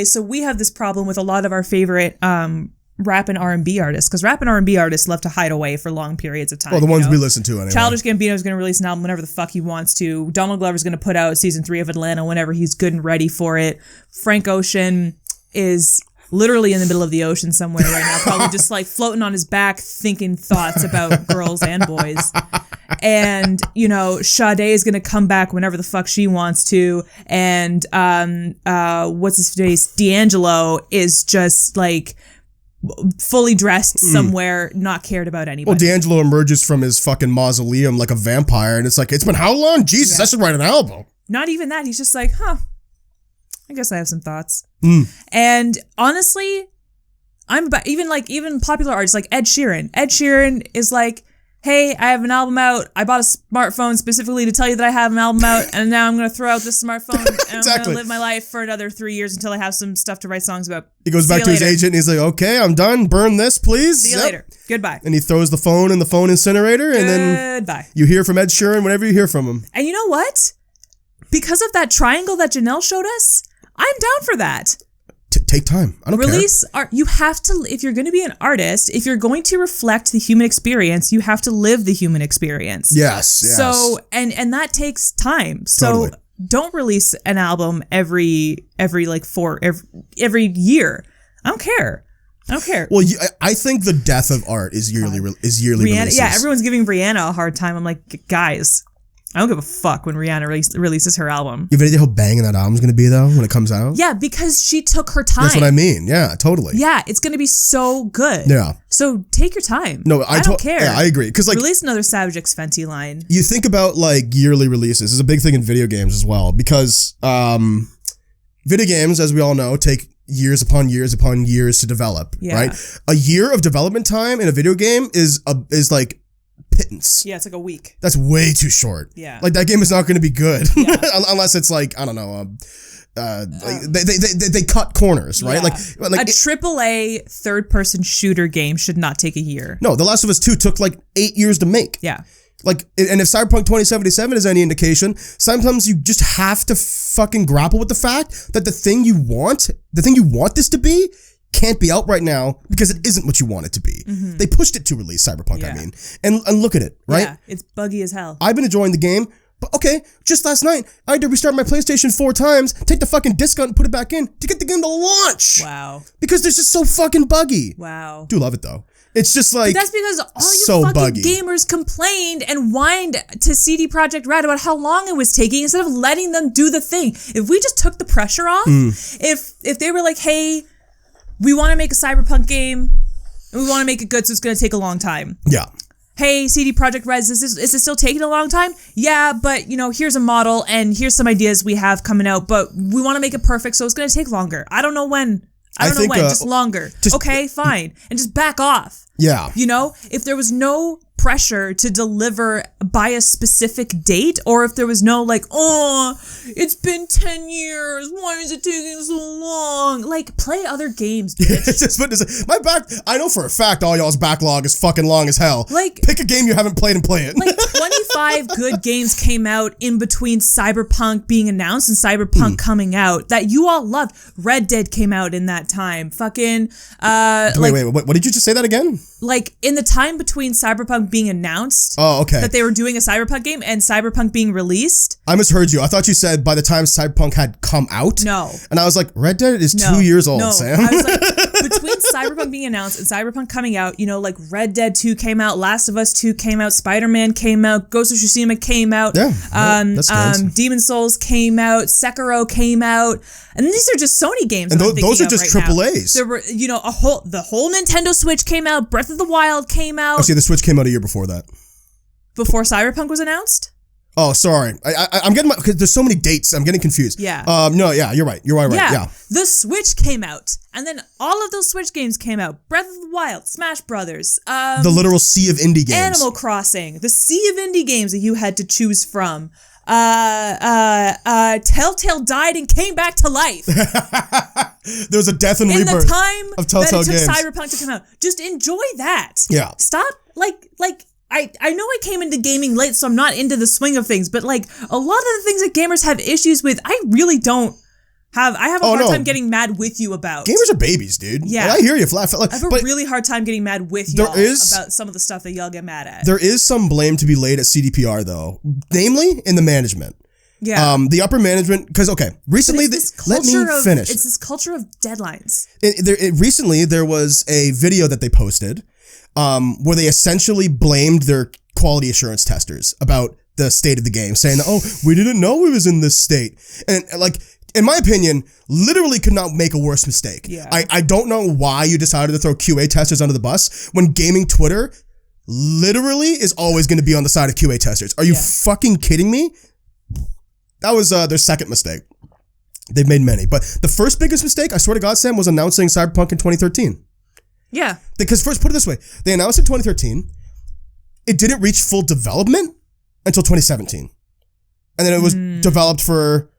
so we have this problem with a lot of our favorite rap and R&B artists, because rap and R&B artists love to hide away for long periods of time.
Well, the ones we listen to anyway.
Childish Gambino is going to release an album whenever the fuck he wants to. Donald Glover's going to put out season 3 of Atlanta whenever he's good and ready for it. Frank Ocean is literally in the middle of the ocean somewhere right now, probably just like floating on his back, thinking thoughts about girls and boys. And, Sade is going to come back whenever the fuck she wants to. And, what's his face? D'Angelo is just like fully dressed somewhere, not cared about anybody.
Well, D'Angelo emerges from his fucking mausoleum like a vampire. And it's like, it's been how long? Jesus, I should write an album.
Not even that. He's just like, I guess I have some thoughts. And honestly, I'm about, even popular artists like Ed Sheeran. Ed Sheeran is like, hey, I have an album out. I bought a smartphone specifically to tell you that I have an album out, and now I'm going to throw out this smartphone, and I'm going to live my life for another 3 years until I have some stuff to write songs about.
He goes back to his agent, and he's like, okay, I'm done. Burn this, please.
See you later. Goodbye.
And he throws the phone in the phone incinerator, and then you hear from Ed Sheeran whenever you hear from him.
And you know what? Because of that triangle that Janelle showed us, I'm down for that.
Take time. I don't
Release art. You have to, if you're going to be an artist, if you're going to reflect the human experience, you have to live the human experience.
Yes.
So, and that takes time. So don't release an album every year. I don't care.
Well, I think the death of art is yearly releases.
Yeah, everyone's giving Rihanna a hard time. I'm like, guys, I don't give a fuck when Rihanna releases her album.
You have any idea how banging that album's going to be, though, when it comes out?
Yeah, because she took her time.
That's what I mean. Yeah, totally.
Yeah, it's going to be so good.
Yeah.
So take your time.
No,
I don't care.
Yeah, I agree. Because
release another Savage X Fenty line.
You think about yearly releases. It's a big thing in video games as well, because video games, as we all know, take years upon years upon years to develop. Yeah. Right. A year of development time in a video game is like pittance.
Yeah, it's like a week.
That's way too short.
Yeah.
Like that game is not going to be good unless it's like, I don't know, they cut corners, right?
Yeah. Like a AAA third-person shooter game should not take a year.
No, The Last of Us 2 took 8 years to make.
Yeah.
And if Cyberpunk 2077 is any indication, sometimes you just have to fucking grapple with the fact that the thing you want this to be can't be out right now because it isn't what you want it to be. Mm-hmm. They pushed it to release Cyberpunk, I mean. And look at it, right?
Yeah, it's buggy as hell.
I've been enjoying the game, but okay, just last night, I had to restart my PlayStation 4 times, take the fucking disc out and put it back in to get the game to launch.
Wow.
Because it's just so fucking buggy.
Wow.
Do love it though. It's just like,
but that's because all you
so
fucking
buggy.
Gamers complained and whined to CD Projekt Red about how long it was taking instead of letting them do the thing. If we just took the pressure off, if they were like, hey, we want to make a Cyberpunk game, and we want to make it good, so it's going to take a long time.
Yeah.
Hey, CD Projekt Red, is it still taking a long time? Yeah, but here's a model and here's some ideas we have coming out, but we want to make it perfect, so it's going to take longer. I don't know when. Just longer. Okay, fine. And just back off.
Yeah.
If there was no pressure to deliver by a specific date, or if there was no it's been 10 years, why is it taking so long? Play other games, bitch.
I know for a fact all y'all's backlog is fucking long as hell. Pick a game you haven't played and play it.
25 good games came out in between Cyberpunk being announced and Cyberpunk coming out that you all loved. Red Dead came out in that time. Fucking
wait, what did you just say that again?
In the time between Cyberpunk being announced, that they were doing a Cyberpunk game and Cyberpunk being released.
I misheard you. I thought you said by the time Cyberpunk had come out.
No.
And I was like, Red Dead is 2 years old, Sam.
I was like, between Cyberpunk being announced and Cyberpunk coming out, Red Dead 2 came out, Last of Us 2 came out, Spider-Man came out, Ghost of Tsushima came out, Demon Souls came out, Sekiro came out, and these are just Sony games.
And those are just AAAs.
There were, the whole Nintendo Switch came out, Breath of the Wild came out.
Oh, see, the Switch came out a year before that.
Before Cyberpunk was announced?
Oh, sorry. I'm getting because there's so many dates. I'm getting confused.
Yeah.
No, yeah, you're right. You're right. Yeah.
The Switch came out, and then all of those Switch games came out. Breath of the Wild, Smash Brothers,
the literal sea of indie games.
Animal Crossing, the sea of indie games that you had to choose from. Telltale died and came back to life.
There was a death and rebirth
in the time
of Telltale
that it took
games.
Cyberpunk to come out. Just enjoy that.
Yeah.
Stop, I know I came into gaming late, so I'm not into the swing of things, but like a lot of the things that gamers have issues with, I really don't have. I have a hard time getting mad with you about.
Gamers are babies, dude.
Yeah.
Like, I hear you. I
have a really hard time getting mad with y'all about some of the stuff that y'all get mad at.
There is some blame to be laid at CDPR, though, namely in the management.
Yeah.
The upper management, because, recently, let me finish.
It's this culture of deadlines.
Recently, there was a video that they posted where they essentially blamed their quality assurance testers about the state of the game, saying, oh, we didn't know we was in this state. And like, in my opinion, literally could not make a worse mistake.
Yeah.
I don't know why you decided to throw QA testers under the bus when gaming Twitter literally is always going to be on the side of QA testers. Are you fucking kidding me? That was their second mistake. They've made many. But the first biggest mistake, I swear to God, Sam, was announcing Cyberpunk in 2013.
Yeah.
Because first, put it this way. They announced in 2013. It didn't reach full development until 2017. And then it was developed for,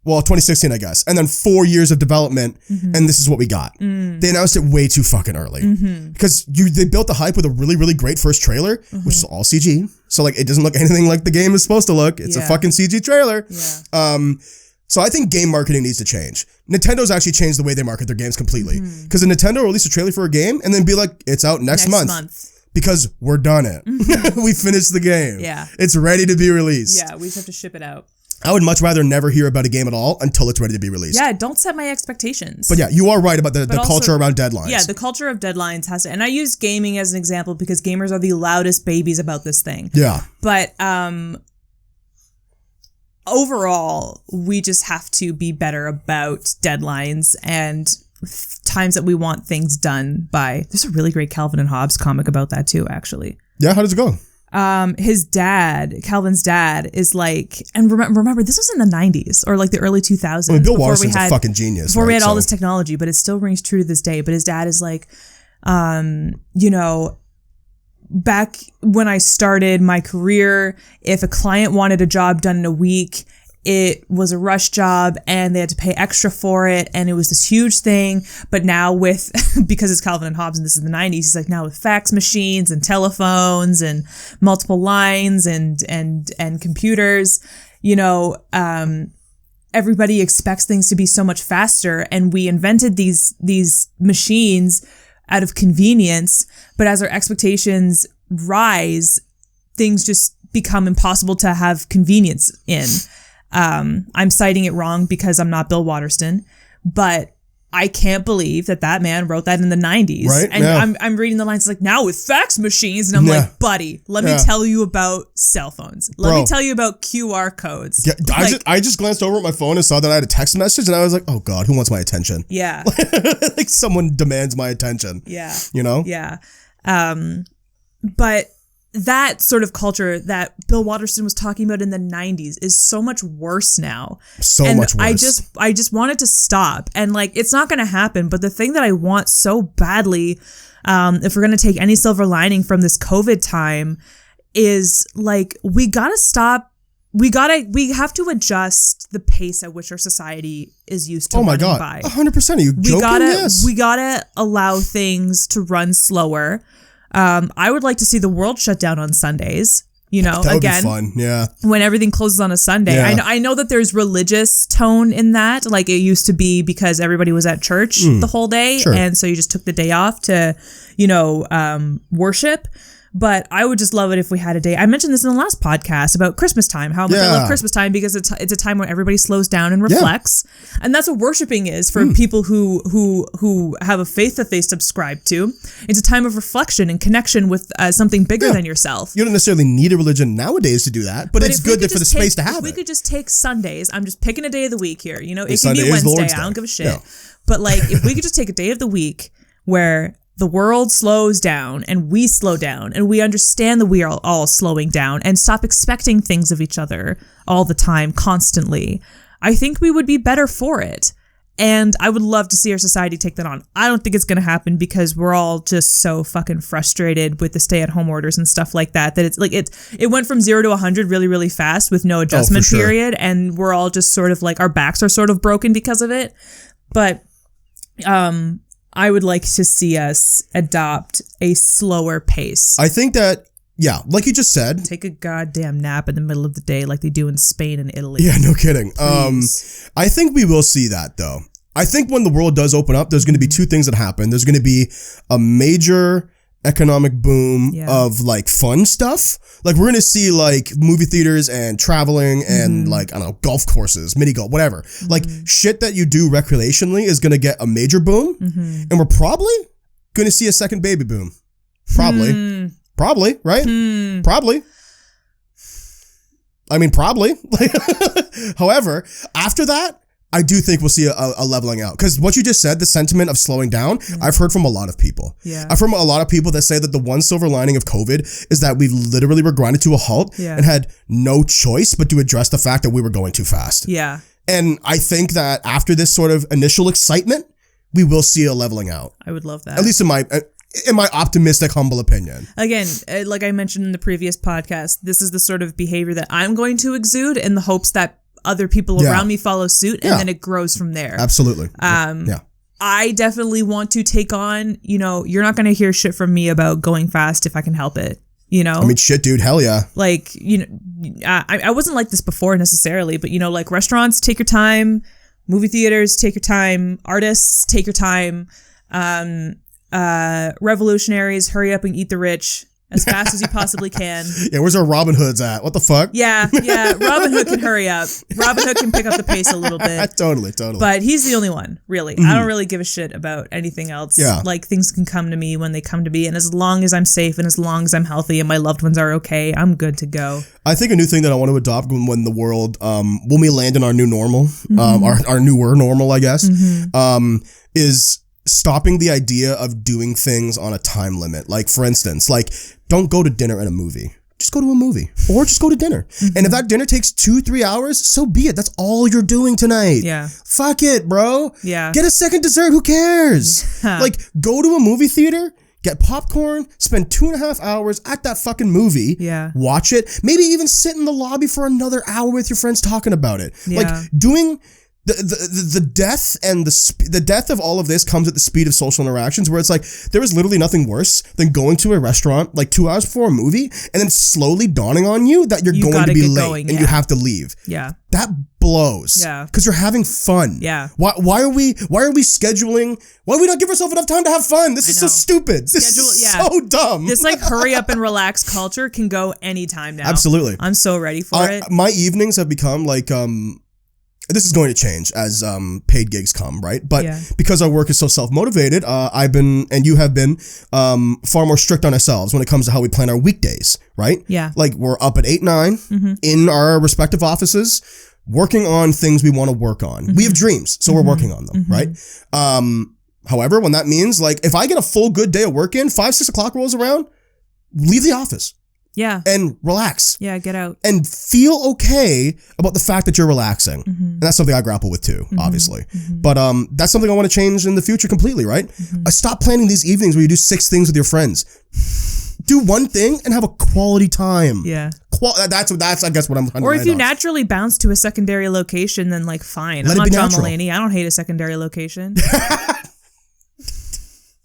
2016, I guess. And then 4 years of development, and this is what we got. They announced it way too fucking early. Because they built the hype with a really, really great first trailer, which is all CG. So, like, it doesn't look anything like the game is supposed to look. It's a fucking CG trailer.
Yeah.
So I think game marketing needs to change. Nintendo's actually changed the way they market their games completely. Because Nintendo will release a trailer for a game and then be like, it's out next month. Because we're done it. We finished the game.
Yeah.
It's ready to be released.
Yeah, we just have to ship it out.
I would much rather never hear about a game at all until it's ready to be released.
Yeah, don't set my expectations.
But yeah, you are right about the culture around deadlines.
Yeah, the culture of deadlines has to, and I use gaming as an example because gamers are the loudest babies about this thing.
Yeah.
But overall, we just have to be better about deadlines and times that we want things done by. There's a really great Calvin and Hobbes comic about that too, actually.
Yeah, how does it go?
His dad, Calvin's dad, is like, and remember, this was in the 90s or like the early 2000s.
I mean, Bill Waterson's a fucking genius.
Before we had all this technology, but it still rings true to this day. But his dad is like, back when I started my career, if a client wanted a job done in a week, it was a rush job and they had to pay extra for it. And it was this huge thing. But now with, because it's Calvin and Hobbes and this is the 90s, he's like, now with fax machines and telephones and multiple lines and computers, everybody expects things to be so much faster. And we invented these machines out of convenience. But as our expectations rise, things just become impossible to have convenience in. I'm citing it wrong because I'm not Bill Waterston, but I can't believe that man wrote that in the 90s.
Right?
And
yeah.
I'm reading the lines like, now with fax machines. And I'm like, buddy, let me tell you about cell phones. Let me tell you about QR codes.
Yeah, I just glanced over at my phone and saw that I had a text message and I was like, oh God, who wants my attention?
Yeah.
Like someone demands my attention.
Yeah.
Yeah.
But that sort of culture that Bill Waterston was talking about in the 90s is so much worse now.
Much worse.
I just want it to stop. And like, it's not going to happen. But the thing that I want so badly, if we're going to take any silver lining from this COVID time, is like, we got to stop. We have to adjust the pace at which our society is used to running by.
100%. Are you joking? Yes.
We gotta allow things to run slower. I would like to see the world shut down on Sundays. That would be fun. Yeah. When everything closes on a Sunday.
Yeah.
I know that there's religious tone in that. Like it used to be because everybody was at church the whole day.
Sure.
And so you just took the day off to, worship. But I would just love it if we had a day. I mentioned this in the last podcast about Christmas time, how much I love Christmas time because it's a time when everybody slows down and reflects. Yeah. And that's what worshiping is for people who have a faith that they subscribe to. It's a time of reflection and connection with something bigger than yourself.
You don't necessarily need a religion nowadays to do that, but it's good for the space to have it.
If we could just take Sundays, I'm just picking a day of the week here. It can
Sunday
be Wednesday.
I
don't give a shit.
Yeah.
But like, if we could just take a day of the week where the world slows down and we slow down and we understand that we are all slowing down and stop expecting things of each other all the time, constantly, I think we would be better for it. And I would love to see our society take that on. I don't think it's going to happen because we're all just so fucking frustrated with the stay-at-home orders and stuff like that, that it's like it went from 0 to 100 really, really fast with no adjustment period. And we're all just sort of like, our backs are sort of broken because of it. But I would like to see us adopt a slower pace.
I think that, yeah, like you just said.
Take a goddamn nap in the middle of the day like they do in Spain and Italy.
Yeah, no kidding. I think we will see that, though. I think when the world does open up, there's going to be two things that happen. There's going to be a major economic boom of like fun stuff. Like we're going to see like movie theaters and traveling and like, I don't know, golf courses, mini golf, whatever. Like shit that you do recreationally is going to get a major boom. And we're probably going to see a second baby boom. Probably. Probably, right? Probably. I mean, probably. However, after that, I do think we'll see a leveling out. Because what you just said, the sentiment of slowing down, I've heard from a lot of people. I've heard from a lot of people that say that the one silver lining of COVID is that we literally were grinded to a halt and had no choice but to address the fact that we were going too fast. And I think that after this sort of initial excitement, we will see a leveling out.
I would love that.
At least in my optimistic, humble opinion.
Again, like I mentioned in the previous podcast, this is the sort of behavior that I'm going to exude in the hopes that other people around me follow suit, and then it grows from there.
Absolutely.
I definitely want to take on, you're not going to hear shit from me about going fast if I can help it. I
mean, shit, dude, hell yeah.
Like, I wasn't like this before necessarily, but, like restaurants, take your time. Movie theaters, take your time. Artists, take your time. Revolutionaries, hurry up and eat the rich as fast as you possibly can.
Yeah, where's our Robin Hoods at? What the fuck?
Yeah. Robin Hood can hurry up. Robin Hood can pick up the pace a little bit.
Totally.
But he's the only one, really. I don't really give a shit about anything else.
Yeah.
Like, things can come to me when they come to me, and as long as I'm safe and as long as I'm healthy and my loved ones are okay, I'm good to go.
I think a new thing that I want to adopt when the world, when we land in our new normal, our newer normal, I guess, is stopping the idea of doing things on a time limit. Like, for instance, like, don't go to dinner and a movie. Just go to a movie or just go to dinner. And if that dinner takes 2-3 hours, so be it. That's all you're doing tonight.
Yeah.
Fuck it, bro.
Yeah.
Get a second dessert. Who cares? Like, go to a movie theater, get popcorn, spend 2.5 hours at that fucking movie.
Yeah.
Watch it. Maybe even sit in the lobby for another hour with your friends talking about it.
Yeah.
Like, doing the death and the death of all of this comes at the speed of social interactions, where it's like there is literally nothing worse than going to a restaurant like 2 hours before a movie and then slowly dawning on you that you're going to be late and you have to leave.
Yeah.
That blows.
Yeah.
Because you're having fun.
Yeah.
Why are we scheduling? Why do we not give ourselves enough time to have fun? This is so stupid. This is so dumb.
This like hurry up and relax culture can go anytime now.
Absolutely.
I'm so ready for it.
My evenings have become like this is going to change as paid gigs come, right? But because our work is so self-motivated, I've been, and you have been, far more strict on ourselves when it comes to how we plan our weekdays, right?
Yeah.
Like, we're up at 8, 9 in our respective offices, working on things we want to work on. We have dreams, so we're working on them, right? However, when that means, like, if I get a full good day of work in, 5, 6 o'clock rolls around, leave the office.
Yeah.
And relax.
Yeah, get out.
And feel okay about the fact that you're relaxing. And that's something I grapple with too, obviously. But that's something I want to change in the future completely, right? Stop planning these evenings where you do 6 things with your friends. Do one thing and have a quality time.
Yeah.
That's I guess what I'm trying to
Or if you naturally bounce to a secondary location, then like fine. I'm not John Mulaney. I don't hate a secondary location.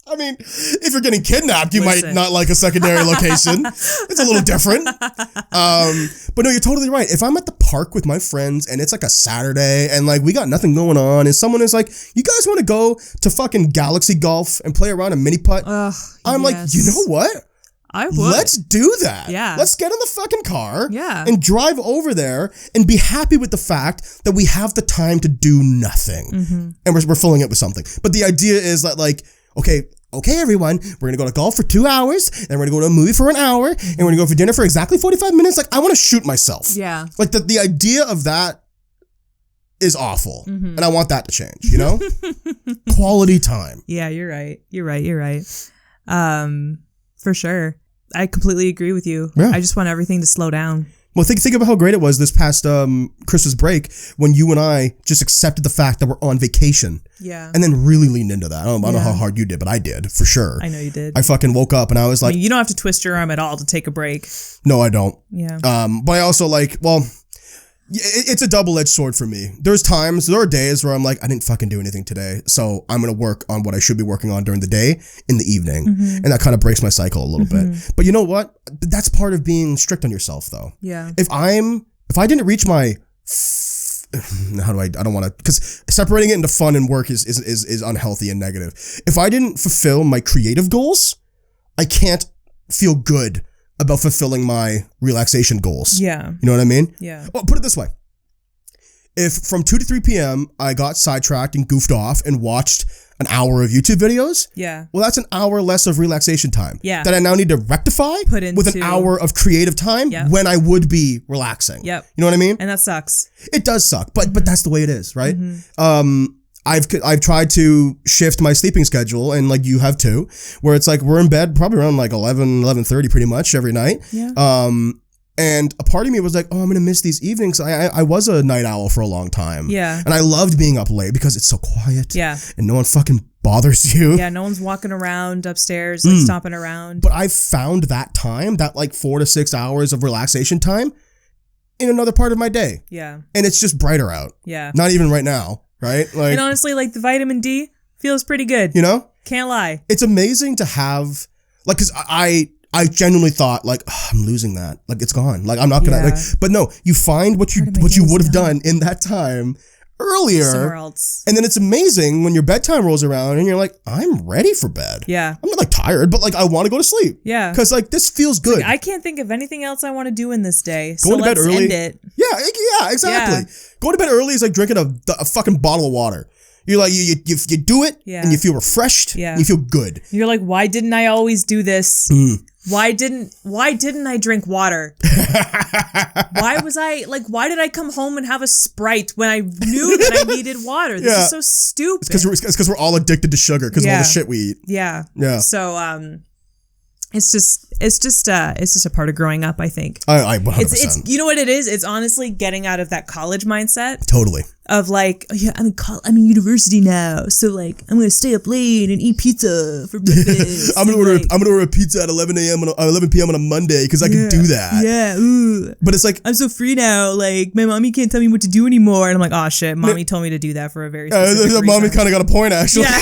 I mean, if you're getting kidnapped, you might not like a secondary location. It's a little different. But no, you're totally right. If I'm at the park with my friends and it's like a Saturday and like we got nothing going on and someone is like, you guys want to go to fucking Galaxy Golf and play around a mini putt? I'm like, you know what?
I would.
Let's do that.
Yeah.
Let's get in the fucking car
and
drive over there and be happy with the fact that we have the time to do nothing. And we're filling it with something. But the idea is that like, okay, everyone, we're going to go to golf for 2 hours, and we're going to go to a movie for an hour, and we're going to go for dinner for exactly 45 minutes. Like, I want to shoot myself.
Yeah.
Like, the idea of that is awful, and I want that to change, you know? Quality time.
Yeah, you're right. You're right. For sure. I completely agree with you.
Yeah.
I just want everything to slow down.
Well, think about how great it was this past Christmas break when you and I just accepted the fact that we're on vacation.
Yeah.
And then really leaned into that. I don't know how hard you did, but I did, for sure.
I know you did.
I fucking woke up and I was like...
I mean, you don't have to twist your arm at all to take a break.
No, I don't.
Yeah.
But I also it's a double-edged sword for me. There are days where I'm like, I didn't fucking do anything today, so I'm going to work on what I should be working on during the day in the evening. And that kind of breaks my cycle a little bit. But you know what? That's part of being strict on yourself, though.
Yeah.
If I didn't reach my... I don't want to... Because separating it into fun and work is unhealthy and negative. If I didn't fulfill my creative goals, I can't feel good about fulfilling my relaxation goals.
Yeah.
You know what I mean?
Yeah.
Well, put it this way. If from 2 to 3 p.m. I got sidetracked and goofed off and watched an hour of YouTube videos, well, that's an hour less of relaxation time that I now need to rectify with an hour of creative time when I would be relaxing.
Yep.
You know what I mean?
And that sucks.
It does suck, but that's the way it is, right? I've tried to shift my sleeping schedule, and like you have too, where it's like we're in bed probably around like 11:30 pretty much every night.
Yeah.
And a part of me was like, oh, I'm going to miss these evenings. I was a night owl for a long time.
Yeah.
And I loved being up late because it's so quiet.
Yeah.
And no one fucking bothers you.
Yeah, no one's walking around upstairs, like stomping around.
But I found that time, that like 4 to 6 hours of relaxation time in another part of my day.
Yeah. And
it's just brighter out.
Yeah.
Not even right now, right? Like,
and honestly, like the vitamin D feels pretty good.
You know?
Can't lie.
It's amazing to have, like, because I genuinely thought like, oh, I'm losing that. Like it's gone. Like I'm not gonna. Like, but no, you find what you would have done in that time earlier,
somewhere else.
And then it's amazing when your bedtime rolls around and you're like, I'm ready for bed.
Yeah,
I'm not like tired, but like I want to go to sleep.
Yeah,
because like this feels good.
Like, I can't think of anything else I want to do in this day.
Going to bed early.
End it.
Yeah, exactly. Yeah. Going to bed early is like drinking a fucking bottle of water. You're like, you do it, and you feel refreshed, and you feel good.
You're like, why didn't I always do this? Why didn't I drink water? Why did I come home and have a Sprite when I knew that I needed water? This is so stupid.
It's because we're all addicted to sugar because of all the shit we eat.
Yeah.
So,
it's just a part of growing up, I think.
I 100%.
It's you know what it is? It's honestly getting out of that college mindset.
Totally.
Of like, oh yeah, I'm in university now, so like I'm gonna stay up late and eat pizza for breakfast.
I'm gonna order a pizza at 11 p.m. on a Monday because I can do that.
Yeah. Ooh.
But it's like
I'm so free now. Like my mommy can't tell me what to do anymore, and I'm like, oh shit, mommy told me to do that for a very specific reason.
Mommy kind of got a point actually.
Yeah.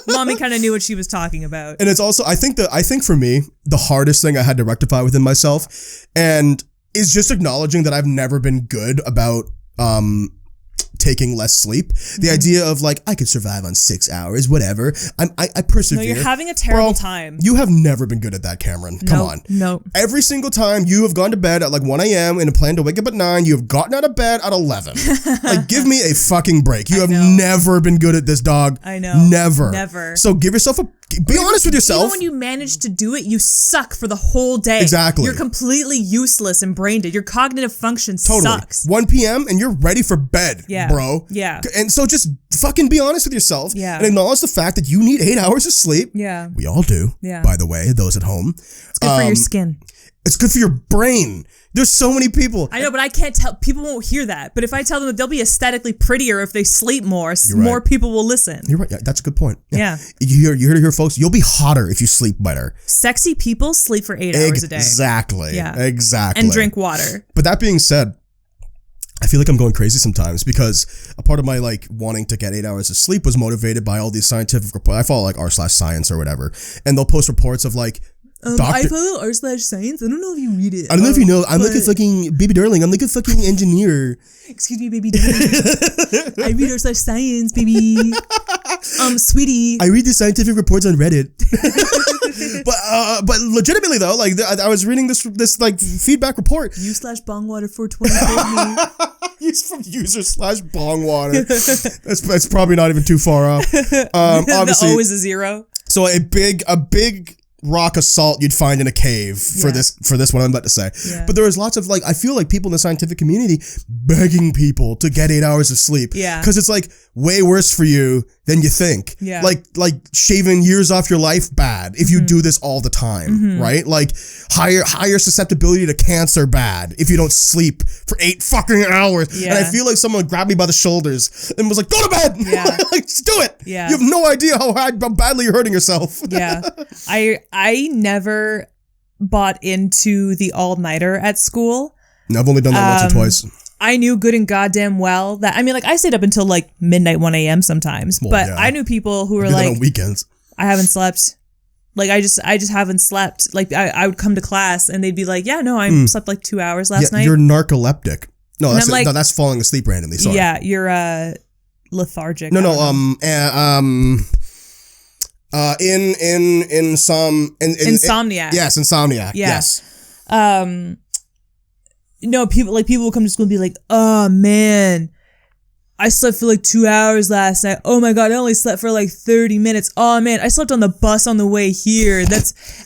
Mommy kind of knew what she was talking about.
And it's also, I think for me, the hardest thing I had to rectify within myself and is just acknowledging that I've never been good about taking less sleep. The idea of like, I could survive on 6 hours, whatever. I persevere.
No, you're having a terrible time.
You have never been good at that, Cameron. Come on.
No.
Every single time you have gone to bed at like 1 a.m. and planned to wake up at 9, you have gotten out of bed at 11. Like, give me a fucking break. You have never been good at this, dog.
I know.
Never. So give yourself be honest with yourself.
Even when you manage to do it, you suck for the whole day.
Exactly.
You're completely useless and brain dead. Your cognitive function sucks.
1 p.m. and you're ready for bed, bro.
Yeah.
And so just fucking be honest with yourself and acknowledge the fact that you need 8 hours of sleep.
Yeah.
We all do.
Yeah.
By the way, those at home.
It's good for your skin.
It's good for your brain. There's so many people.
I know, but I can't tell. People won't hear that. But if I tell them that they'll be aesthetically prettier if they sleep more, more people will listen.
You're right. Yeah, that's a good point.
Yeah.
You hear to hear, folks. You'll be hotter if you sleep better.
Sexy people sleep for 8 hours a day.
Exactly.
Yeah.
Exactly.
And drink water.
But that being said, I feel like I'm going crazy sometimes because a part of my like wanting to get 8 hours of sleep was motivated by all these scientific reports. I follow like r/science or whatever, and they'll post reports of like.
I follow r/science. I don't know if you read it.
I don't know if you know. I'm like a fucking baby darling. I'm like a fucking engineer.
Excuse me, baby darling. I read r/science, baby. Sweetie.
I read the scientific reports on Reddit. but legitimately though, like I was reading this like feedback report.
U/bongwater420.
Use from user/bongwater. That's probably not even too far off. Obviously,
the O is a 0.
So a big rock assault you'd find in a cave for this one I'm about to say. Yeah. But there was lots of like, I feel like people in the scientific community begging people to get 8 hours of sleep.
Yeah.
Because it's like way worse for you than you think.
Yeah.
Like shaving years off your life, bad if you do this all the time, right? Like higher susceptibility to cancer, bad if you don't sleep for 8 fucking hours.
Yeah.
And I feel like someone grabbed me by the shoulders and was like, go to bed.
Yeah.
Like, just do it.
Yeah.
You have no idea how badly you're hurting yourself.
Yeah. I never bought into the all-nighter at school.
No, I've only done that once or twice.
I knew good and goddamn well that, I mean, like, I stayed up until like midnight, 1 a.m. sometimes, but I knew people who were like,
on weekends.
I haven't slept. Like, I just haven't slept. Like, I would come to class and they'd be like, yeah, no, I slept like 2 hours last night.
You're narcoleptic. No, that's
like,
no, that's falling asleep randomly. Sorry.
Yeah, you're lethargic. Insomniac.
Yes, insomniac.
Yeah.
Yes.
No, people will come to school and be like, oh man, I slept for like 2 hours last night. Oh my God, I only slept for like 30 minutes. Oh man, I slept on the bus on the way here.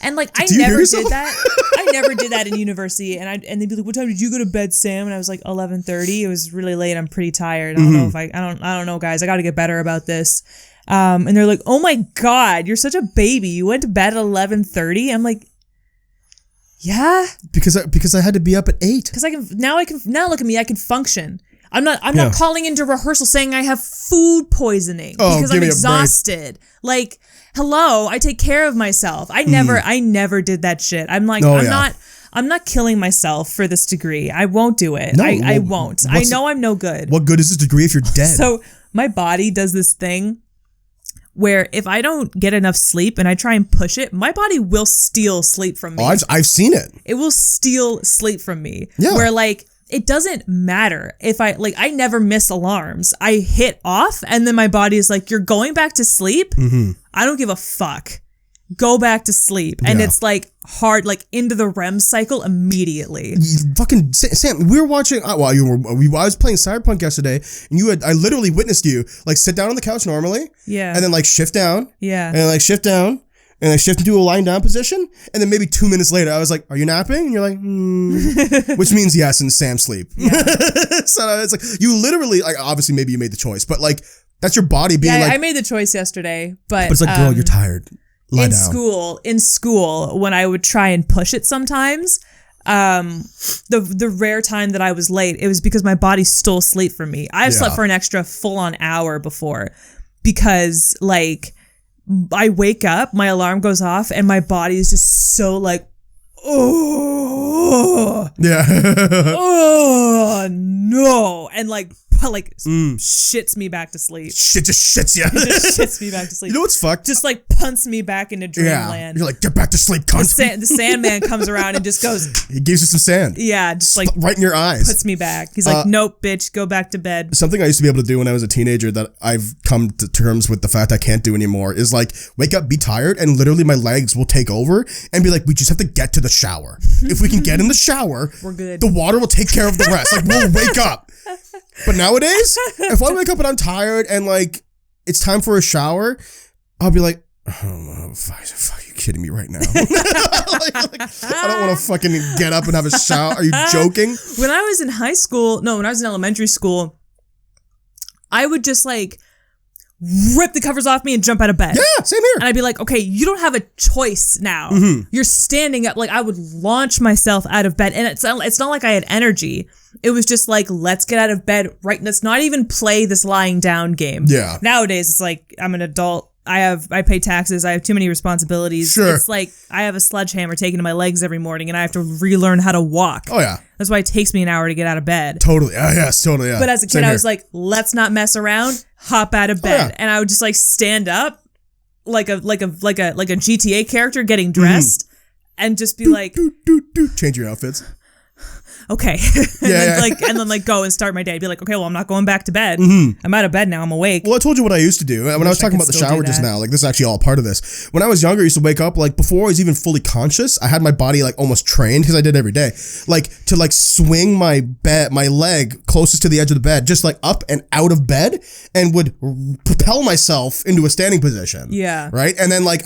And like, I never did that. I never did that in university. And they'd be like, what time did you go to bed, Sam? And I was like, 11:30. It was really late. I'm pretty tired. I don't know if I don't know, guys. I got to get better about this. And they're like, oh my God, you're such a baby. You went to bed at 11:30. I'm like, yeah,
because I had to be up at 8.
Because now look at me. I can function. I'm not calling into rehearsal saying I have food poisoning because I'm exhausted. Like, hello, I take care of myself. I never did that shit. I'm like, I'm not killing myself for this degree. I won't do it. I won't. I know I'm no good.
What good is this degree if you're dead?
So my body does this thing where if I don't get enough sleep and I try and push it, my body will steal sleep from me.
Oh, I've seen it.
It will steal sleep from me.
Yeah.
Where like, it doesn't matter if I never miss alarms. I hit off and then my body is like, you're going back to sleep? I don't give a fuck. Go back to sleep. And it's like hard, like into the REM cycle immediately.
Fucking Sam, we were watching, I was playing Cyberpunk yesterday and I literally witnessed you like sit down on the couch normally.
Yeah.
And then like shift down.
Yeah.
And then like shift down. And I shift into a lying down position. And then maybe 2 minutes later, I was like, are you napping? And you're like, which means yes, and Sam sleep. Yeah. So it's like, you literally, like, obviously maybe you made the choice, but like, that's your body being like.
I made the choice yesterday, but
it's like, girl, you're tired. Lie down.
In school, when I would try and push it sometimes, the rare time that I was late, it was because my body stole sleep from me. I've slept for an extra full-on hour before because, like, I wake up, my alarm goes off, and my body is just so like, oh,
yeah,
oh no, and like shits me back to sleep.
Shit just shits you.
It just shits me back to sleep.
You know what's fucked?
Just like punts me back into dreamland.
You're like, get back to sleep, cunt.
The Sandman comes around and just goes.
He gives you some sand.
Yeah, just like
right in your eyes.
Puts me back. He's like, nope, bitch, go back to bed.
Something I used to be able to do when I was a teenager that I've come to terms with the fact I can't do anymore is like wake up, be tired, and literally my legs will take over and be like, we just have to get to the shower. If we can get in the shower,
we're good.
The water will take care of the rest. Like, we'll wake up. But nowadays, if I wake up and I'm tired and like it's time for a shower, I'll be like, oh, fuck, you kidding me right now? I don't want to fucking get up and have a shower. Are you joking?
When I was in when I was in elementary school, I would just like rip the covers off me and jump out of bed.
Yeah, same here.
And I'd be like, okay, you don't have a choice now. You're standing up. Like, I would launch myself out of bed. And it's not like I had energy. It was just like, let's get out of bed right. Let's not even play this lying down game.
Yeah.
Nowadays, it's like, I'm an adult. I pay taxes. I have too many responsibilities.
Sure.
It's like I have a sledgehammer taken to my legs every morning and I have to relearn how to walk.
Oh, yeah.
That's why it takes me an hour to get out of bed.
Totally. Yes, totally. Yeah.
But as a kid, I was like, let's not mess around. Hop out of bed. And I would just like stand up like a GTA character getting dressed and just be like,
change your outfits.
okay. And then go and start my day. Be like, okay, well, I'm not going back to bed. I'm out of bed now. I'm awake.
Well, I told you what I used to do. When I was talking about the shower just now, like this is actually all part of this. When I was younger, I used to wake up, like before I was even fully conscious, I had my body like almost trained, because I did every day, like to like swing my leg closest to the edge of the bed, just like up and out of bed, and would propel myself into a standing position.
Yeah.
Right. And then like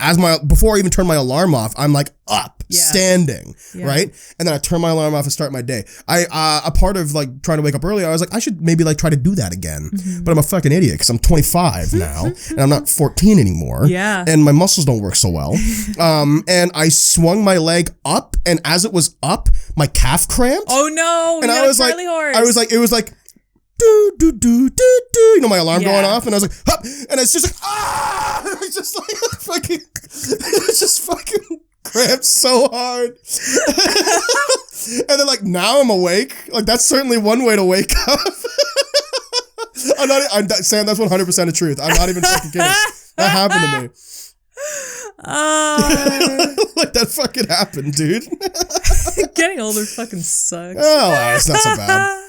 before I even turn my alarm off, I'm like up, standing. Yeah. Right. And then I turn my alarm off and start my day. A part of like trying to wake up early, I was like, I should maybe like try to do that again. But I'm a fucking idiot because I'm 25 now and I'm not 14 anymore.
Yeah.
And my muscles don't work so well. And I swung my leg up, and as it was up, my calf cramped.
Oh no.
And I was like, it was like, do, do, do, do, do, you know, my alarm going off, and I was like, hup, and it's just like, ah, it's just like, fucking, it's just fucking cramped so hard. And then like, now I'm awake. Like, that's certainly one way to wake up. Sam, that's 100% the truth. I'm not even fucking kidding. That happened to me. Like, that fucking happened, dude.
Getting older fucking sucks.
Oh, it's not so bad.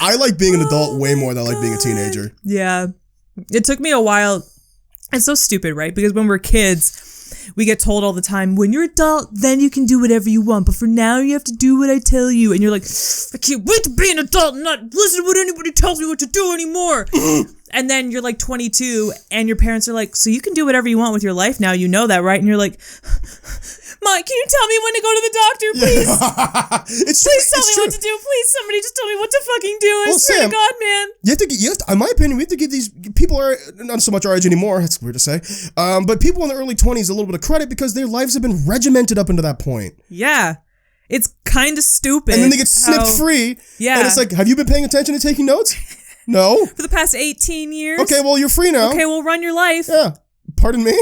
I like being an adult way more than I like being a teenager.
Yeah. It took me a while. It's so stupid, right? Because when we're kids, we get told all the time, when you're adult, then you can do whatever you want. But for now, you have to do what I tell you. And you're like, I can't wait to be an adult and not listen to what anybody tells me what to do anymore. And then you're like 22 and your parents are like, so you can do whatever you want with your life now. You know that, right? And you're like, Mike, can you tell me when to go to the doctor, please? Please tell me what to do. Please, somebody just tell me what to fucking do. I swear to God, man.
You have to, in my opinion, we have to give these people, not so much our age anymore, that's weird to say, but people in their early 20s a little bit of credit, because their lives have been regimented up into that point.
Yeah. It's kind of stupid.
And then they get snipped free.
Yeah.
And it's like, have you been paying attention and taking notes? No.
For the past 18 years.
Okay, well, you're free now.
Okay, well, run your life.
Yeah. Pardon me?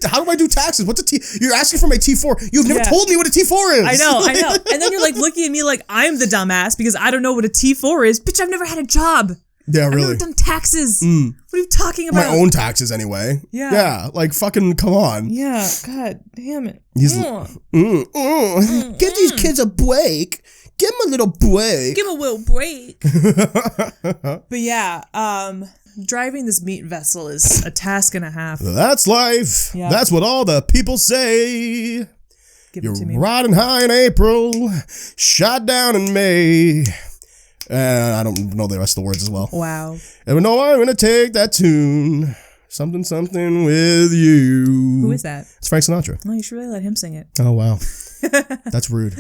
How do I do taxes? What's a T? You're asking for my T4. You've never told me what a T4 is.
I know. And then you're like looking at me like I'm the dumbass because I don't know what a T4 is. Bitch, I've never had a job.
Yeah, really.
I've never done taxes. What are you talking about?
My own taxes, anyway.
Yeah.
Yeah, like fucking come on.
Yeah, God damn it.
Give these kids a break. Give them a little break.
Give them a little break. But yeah, driving this meat vessel is a task and a half.
That's life. Yeah. That's what all the people say. You're riding high in April, shot down in May. I don't know the rest of the words as well.
Wow.
And we know I'm going to take that tune. Something, something with you.
Who is that?
It's Frank Sinatra.
Oh, you should really let him sing it.
Oh, wow. That's rude.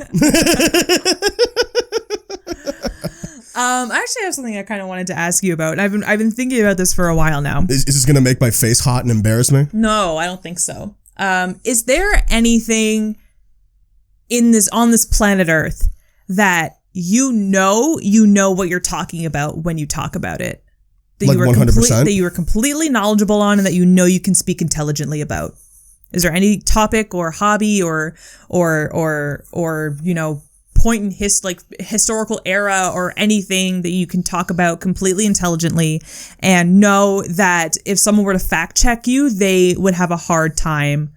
I actually have something I kind of wanted to ask you about. I've been thinking about this for a while now.
Is this going to make my face hot and embarrass me?
No, I don't think so. Is there anything on this planet Earth that you know what you're talking about when you talk about it? That
like 100%?
That you are completely knowledgeable on and that you know you can speak intelligently about? Is there any topic or hobby or you know, point in historical era or anything that you can talk about completely intelligently and know that if someone were to fact check you, they would have a hard time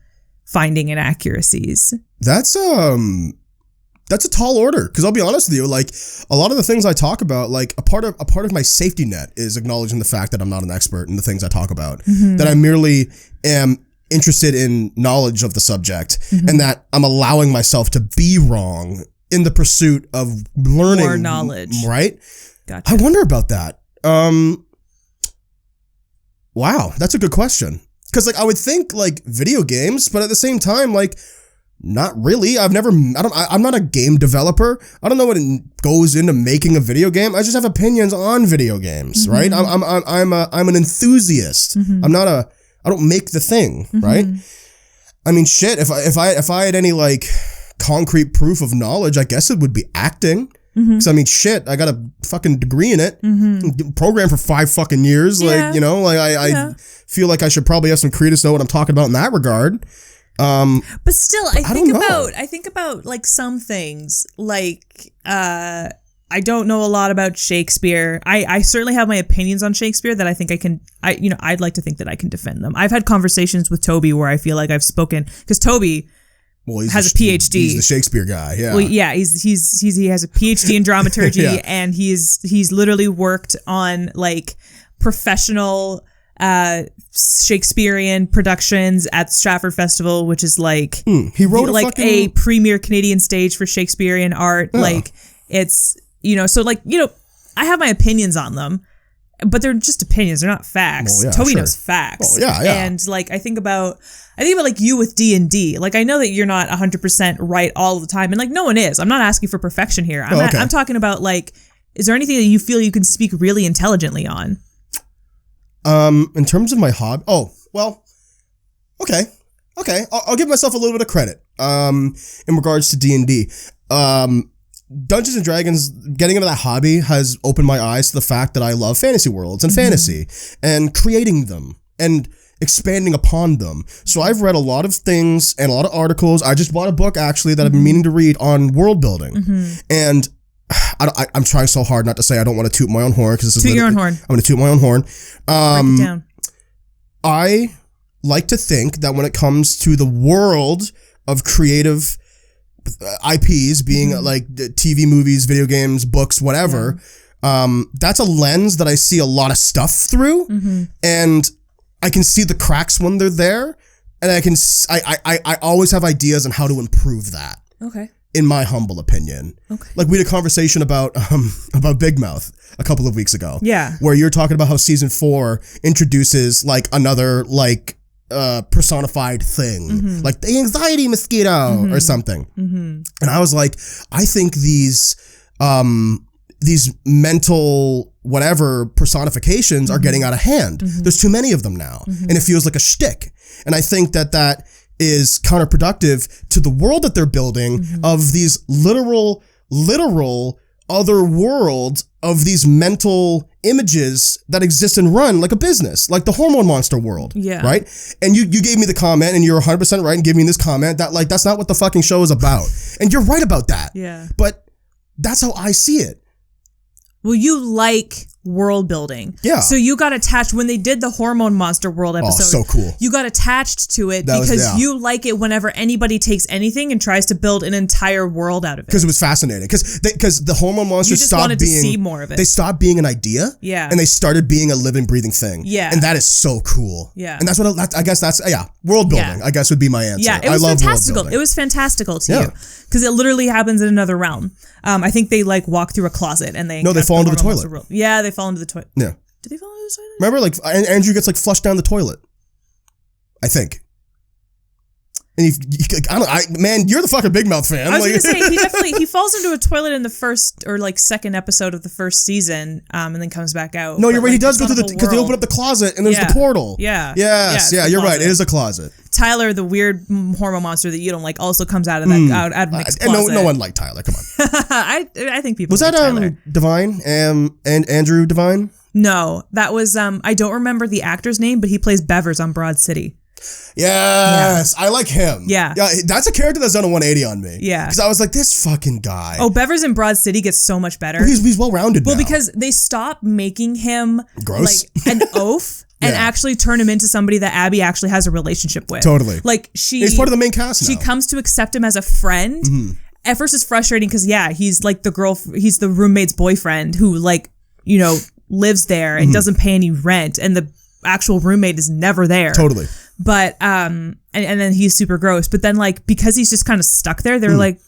finding inaccuracies? That's
a tall order, because I'll be honest with you, like a lot of the things I talk about, like a part of my safety net is acknowledging the fact that I'm not an expert in the things I talk about, that I merely am interested in knowledge of the subject, and that I'm allowing myself to be wrong in the pursuit of learning
more knowledge.
Right?
Gotcha.
I wonder about that. Wow, that's a good question. Because like I would think like video games, but at the same time, like not really. I'm not a game developer. I don't know what goes into making a video game. I just have opinions on video games, right? I'm an enthusiast. I don't make the thing, right? I mean, shit. If I had any like concrete proof of knowledge, I guess it would be acting. Because I mean, shit, I got a fucking degree in it, programmed for 5 fucking years.
Yeah.
Like, you know, like I feel like I should probably have some credence to know what I'm talking about in that regard.
But still, I think about like some things, like I don't know a lot about Shakespeare. I certainly have my opinions on Shakespeare that I think I'd like to think that I can defend them. I've had conversations with Toby where I feel like I've spoken, because Toby, has a PhD.
He's the Shakespeare guy. Yeah.
Well, yeah, he has a PhD in dramaturgy, yeah. And he's literally worked on like professional Shakespearean productions at Stratford Festival, which is like
he wrote
a premier Canadian stage for Shakespearean art. Yeah. Like it's so like I have my opinions on them. But they're just opinions. They're not facts.
Well, yeah,
Toby knows facts.
Oh, yeah.
And like I think about like you with D&D. Like I know that you're not 100% right all the time, and like no one is. I'm not asking for perfection here. I'm talking about like, is there anything that you feel you can speak really intelligently on?
In terms of my hobby. Oh well. Okay. I'll give myself a little bit of credit. In regards to D&D. Dungeons and Dragons, getting into that hobby has opened my eyes to the fact that I love fantasy worlds and fantasy and creating them and expanding upon them. So I've read a lot of things and a lot of articles. I just bought a book actually that I've been meaning to read on world building. And I'm trying so hard not to say I don't want to toot my own horn because this is
toot your own horn.
I'm going to toot my own horn.
Break it down.
I like to think that when it comes to the world of creative IPs being like TV, movies, video games, books, whatever. That's a lens that I see a lot of stuff through, and I can see the cracks when they're there, and I always have ideas on how to improve that.
Okay.
In my humble opinion. Okay. Like we had a conversation about Big Mouth a couple of weeks ago.
Yeah.
Where you're talking about how season 4 introduces like another like personified thing, like the anxiety mosquito or something. And I was like, I think these mental whatever personifications are getting out of hand. There's too many of them now, and it feels like a shtick. And I think that is counterproductive to the world that they're building of these literal other worlds of these mental images that exist and run like a business, like the hormone monster world.
Yeah.
Right? And you gave me the comment, and you're 100% right in giving me this comment that like, that's not what the fucking show is about. And you're right about that.
Yeah.
But that's how I see it.
Well, you like world building.
Yeah.
So you got attached when they did the Hormone Monster World episode.
Oh, so cool.
You got attached to it because you like it whenever anybody takes anything and tries to build an entire world out of it.
Because it was fascinating. Because the Hormone Monsters
stopped being... to see more of it.
They stopped being an idea.
Yeah.
And they started being a living, breathing thing.
Yeah.
And that is so cool.
Yeah.
And that's what I guess that's, world building, I guess would be my answer.
Yeah, it was fantastical. It was fantastical to you. Because it literally happens in another realm. I think they like walk through a closet and they
fall into the toilet.
Yeah, they fall into the toilet.
Yeah.
Did they fall into the toilet?
Remember, like Andrew gets like flushed down the toilet. I think. And man, you're the fucking Big Mouth fan.
I was gonna say he falls into a toilet in the first or like second episode of the first season, and then comes back out.
No, you're right. He does go through because they open up the closet and there's the portal.
Yeah.
Yes. Yeah. You're right. It is a closet.
Tyler, the weird hormone monster that you don't like, also comes out of that out of Nick's closet.
No one liked Tyler. Come on.
I think people.
Was
like
that
Tyler.
Divine and Andrew Divine?
No, that was I don't remember the actor's name, but he plays Bevers on Broad City.
Yes, I like him.
Yeah,
that's a character that's done a 180 on me.
Yeah,
because I was like, this fucking guy.
Oh, Bevers in Broad City gets so much better.
Well, he's well-rounded.
Well, because they stopped making him
gross,
like an oaf. And actually turn him into somebody that Abby actually has a relationship with.
Totally.
Like
he's part of the main cast now.
She comes to accept him as a friend. At first it's frustrating because he's like he's the roommate's boyfriend who like, lives there and doesn't pay any rent, and the actual roommate is never there.
Totally.
But and then he's super gross. But then like because he's just kind of stuck there, they're like,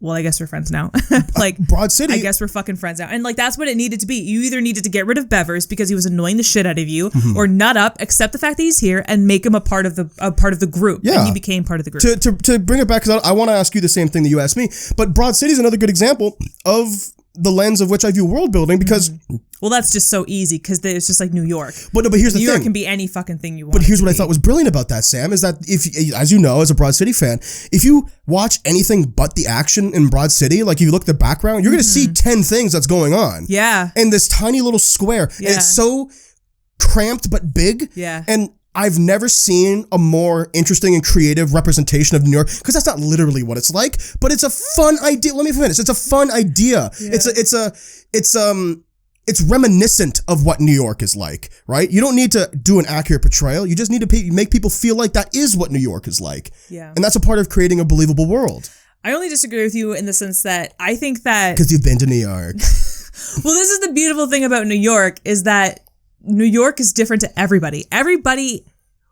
well, I guess we're friends now. Like
Broad City.
I guess we're fucking friends now. And like that's what it needed to be. You either needed to get rid of Bevers because he was annoying the shit out of you, or nut up, accept the fact that he's here, and make him a part of the group. Yeah. And he became part of the group.
To bring it back, because I want to ask you the same thing that you asked me. But Broad City is another good example of the lens of which I view world building because.
Well, that's just so easy because it's just like New York.
But here's the thing.
New York can be any fucking thing you want.
But here's what I thought was brilliant about that, Sam, is that if, as you know, as a Broad City fan, if you watch anything but the action in Broad City, like if you look at the background, you're going to see 10 things that's going on.
Yeah.
In this tiny little square. Yeah. And it's so cramped but big.
Yeah.
And I've never seen a more interesting and creative representation of New York, because that's not literally what it's like, but it's a fun idea. Let me finish. It's a fun idea. Yeah. it's reminiscent of what New York is like, right? You don't need to do an accurate portrayal. You just need to make people feel like that is what New York is like.
Yeah.
And that's a part of creating a believable world.
I only disagree with you in the sense that I think that...
Because you've been to New York.
Well, this is the beautiful thing about New York is that New York is different to everybody. Everybody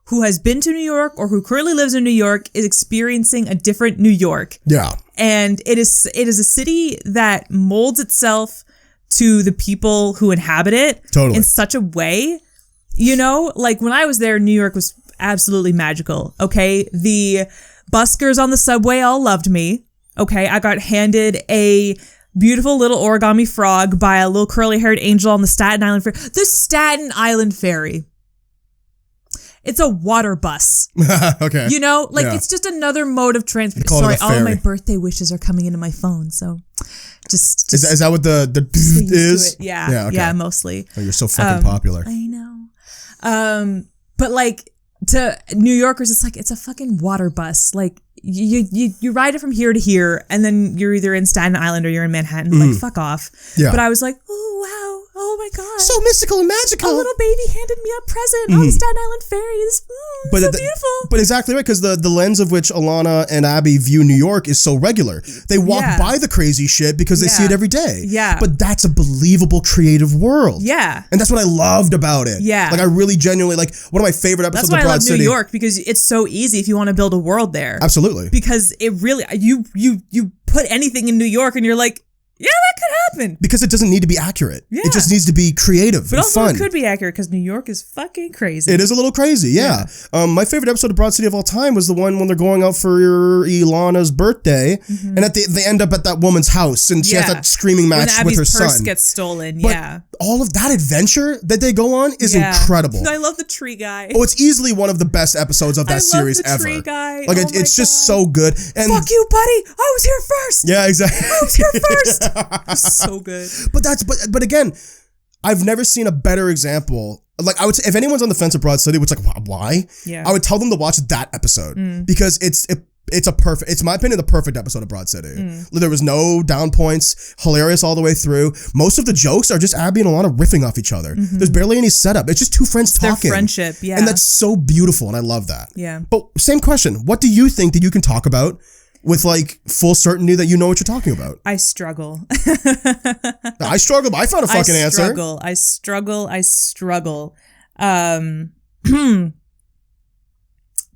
who has been to New York or who currently lives in New York is experiencing a different New York.
Yeah.
And it is a city that molds itself to the people who inhabit it in such a way, like when I was there, New York was absolutely magical. Okay. The buskers on the subway all loved me. Okay. I got handed a beautiful little origami frog by a little curly haired angel on the Staten Island Ferry. The Staten Island Ferry. It's a water bus.
Okay.
It's just another mode of transport. Sorry, all of my birthday wishes are coming into my phone. So just
is that what the is?
Yeah. Yeah, mostly.
Oh, you're so fucking popular.
I know. But like to New Yorkers, it's a fucking water bus. Like you ride it from here to here, and then you're either in Staten Island or you're in Manhattan. Like fuck off. Yeah. But I was like, oh wow. Oh my God.
So mystical and magical.
A little baby handed me a present on the Staten Island Ferry. So beautiful.
But exactly right, because the lens of which Alana and Abby view New York is so regular. They walk by the crazy shit because they see it every day.
Yeah.
But that's a believable, creative world.
Yeah.
And that's what I loved about it.
Yeah.
Like I really genuinely, like one of my favorite episodes of Broad City.
That's why I love New York, because it's so easy if you want to build a world there.
Absolutely.
Because it really, you put anything in New York and you're like, yeah, that could happen.
Because it doesn't need to be accurate. Yeah. It just needs to be creative and
also
fun.
It could be accurate because New York is fucking crazy.
It is a little crazy, yeah. My favorite episode of Broad City of all time was the one when they're going out for Ilana's birthday, and they end up at that woman's house, and she has that screaming match with her son.
Purse gets stolen,
but all of that adventure that they go on is incredible.
I love the tree guy.
Oh, it's easily one of the best episodes of that series ever.
Tree guy.
Like it's just so good. And
fuck you, buddy! I was here first.
Yeah, exactly.
I was here first. So good.
But again, I've never seen a better example. Like I would say, if anyone's on the fence of Broad City, which why? Yeah. I would tell them to watch that episode because it's my opinion, the perfect episode of Broad City. There was no down points, hilarious all the way through. Most of the jokes are just Abby and Alana riffing off each other. There's barely any setup. It's just two friends talking.
Their friendship, yeah.
And that's so beautiful, and I love that.
Yeah.
But same question. What do you think that you can talk about with like full certainty that you know what you're talking about?
I struggle.
I struggle, but I found a fucking answer.
I struggle.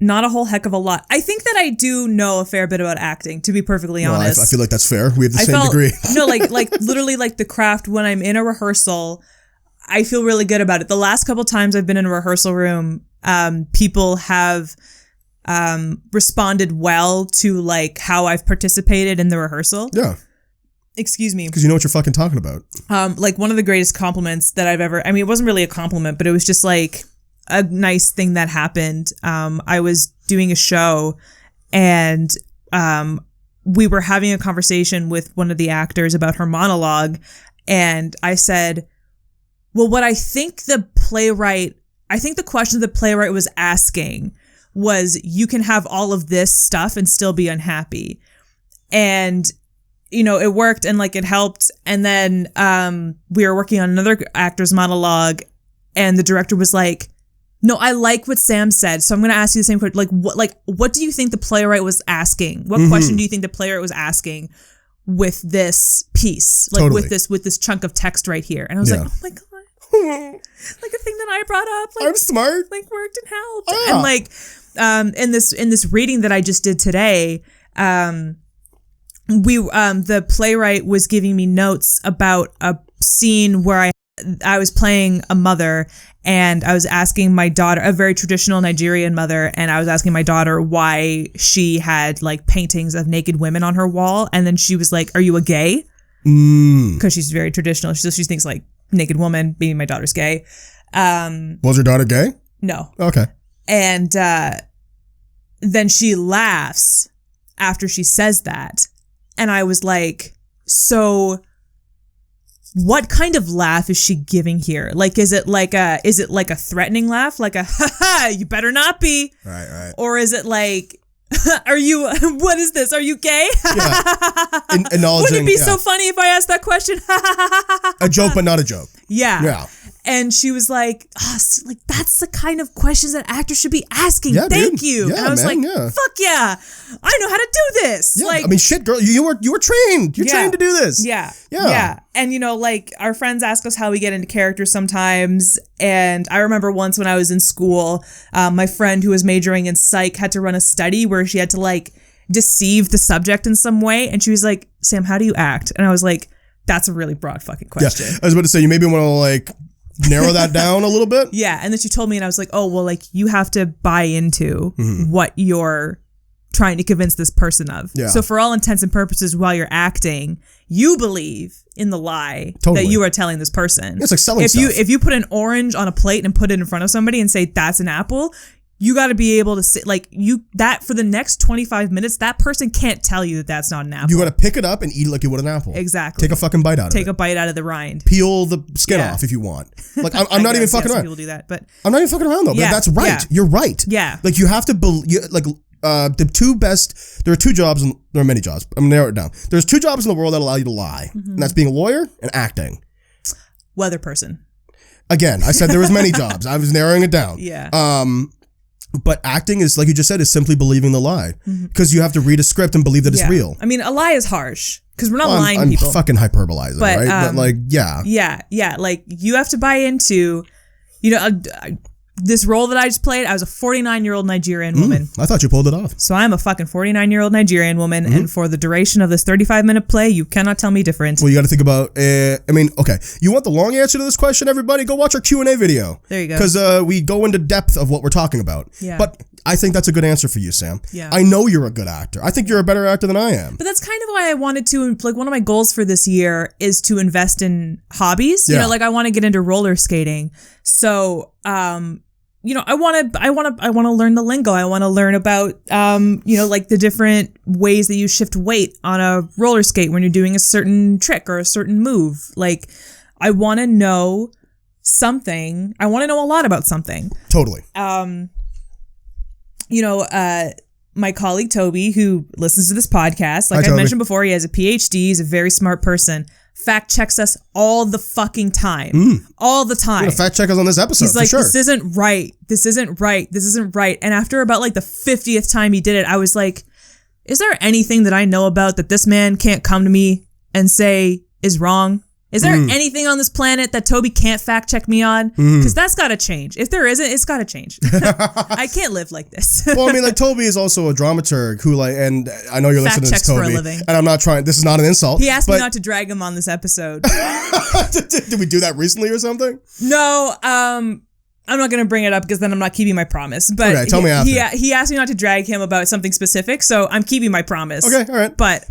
Not a whole heck of a lot. I think that I do know a fair bit about acting, to be perfectly honest.
I feel like that's fair. We have the same degree.
No, like literally like the craft, when I'm in a rehearsal, I feel really good about it. The last couple times I've been in a rehearsal room, people have responded well to like how I've participated in the rehearsal.
Yeah.
Excuse me.
Because you know what you're fucking talking about.
Like one of the greatest compliments that I've ever, I mean, it wasn't really a compliment, but it was just like a nice thing that happened. I was doing a show and we were having a conversation with one of the actors about her monologue. And I said, well, what I think the question the playwright was asking was, you can have all of this stuff and still be unhappy. And, you know, it worked and like it helped. And then we were working on another actor's monologue and the director was like, no, I like what Sam said. So I'm going to ask you the same question. What do you think the playwright was asking? What question do you think the playwright was asking with this piece? Like with this chunk of text right here. And I was like, oh my God. Like a thing that I brought up. Like,
I'm smart.
Like worked and helped. Ah. And like, in this reading that I just did today, the playwright was giving me notes about a scene where I was playing a mother and I was asking my daughter, a very traditional Nigerian mother, and I was asking my daughter why she had like paintings of naked women on her wall. And then she was like, are you a gay? Because she's very traditional. So she thinks like naked woman, being my daughter's gay.
Was your daughter gay?
No.
Okay.
And then she laughs after she says that. And I was like, so what kind of laugh is she giving here? Like, is it like a threatening laugh? Like a, ha ha, you better not be.
Right.
Or is it like what is this? Are you gay?
Yeah. Acknowledging,
wouldn't it be so funny if I asked that question?
A joke, but not a joke.
Yeah.
Yeah.
And she was like, that's the kind of questions that actors should be asking.
Yeah,
Thank
dude.
you.
Yeah,
and I was
man,
fuck yeah. I know how to do this.
Yeah, I mean, shit, girl, you were trained. You're trained to do this.
Yeah. And our friends ask us how we get into characters sometimes. And I remember once when I was in school, my friend who was majoring in psych had to run a study where she had to deceive the subject in some way. And she was like, Sam, how do you act? And I was like, that's a really broad fucking question.
Yeah, I was about to say, you maybe want to narrow that down a little bit.
Yeah. And then she told me, and I was like, oh, well, you have to buy into what you're trying to convince this person of. Yeah. So for all intents and purposes, while you're acting, you believe in the lie that you are telling this person.
It's like selling stuff.
If you put an orange on a plate and put it in front of somebody and say, that's an apple, you got to be able to say, that for the next 25 minutes, that person can't tell you that that's not an apple.
You got to pick it up and eat it like you would an apple.
Exactly.
Take a fucking bite out of it.
Take a bite out of the rind.
Peel the skin off if you want. I'm not even fucking around.
People do that, but
I'm not even fucking around though. Yeah, that's right. Yeah. You're right.
Yeah.
You have to there are two jobs, and there are many jobs. I'm gonna narrow it down. There's two jobs in the world that allow you to lie, and that's being a lawyer and acting.
Weather person.
Again, I said there was many jobs. I was narrowing it down.
Yeah.
But acting is, like you just said, is simply believing the lie. Because you have to read a script and believe that it's real.
I mean, a lie is harsh. Because we're not lying people.
I'm fucking hyperbolizing, right? But yeah.
Yeah. You have to buy into, this role that I just played. I was a 49-year-old Nigerian woman.
I thought you pulled it off.
So I'm a fucking 49-year-old Nigerian woman. And for the duration of this 35-minute play, you cannot tell me different.
Well, you got to think about, okay. You want the long answer to this question, everybody? Go watch our Q&A video.
There you go.
Because we go into depth of what we're talking about.
Yeah.
But I think that's a good answer for you, Sam.
Yeah.
I know you're a good actor. I think you're a better actor than I am.
But that's kind of why I wanted to, one of my goals for this year is to invest in hobbies.
Yeah.
I want to get into roller skating. So, I want to learn the lingo. I want to learn about, the different ways that you shift weight on a roller skate when you're doing a certain trick or a certain move. I want to know something. I want to know a lot about something.
Totally.
My colleague Toby, who listens to this podcast, I mentioned before, he has a PhD. He's a very smart person. Fact checks us all the fucking time. All the time.
You're gonna fact check us on this episode.
He's like,
for sure.
This isn't right. This isn't right. This isn't right. And after about the 50th time he did it, I was like, is there anything that I know about that this man can't come to me and say is wrong? Is there anything on this planet that Toby can't fact check me on? Because that's got to change. If there isn't, it's got to change. I can't live like this.
Well, I mean, Toby is also a dramaturg who, and I know you're listening to this, Toby. For a living. And I'm not trying, this is not an insult.
He asked me not to drag him on this episode.
Did we do that recently or something?
No, I'm not going to bring it up because then I'm not keeping my promise. But
okay, tell me after.
He asked me not to drag him about something specific, so I'm keeping my promise.
Okay, all right.
But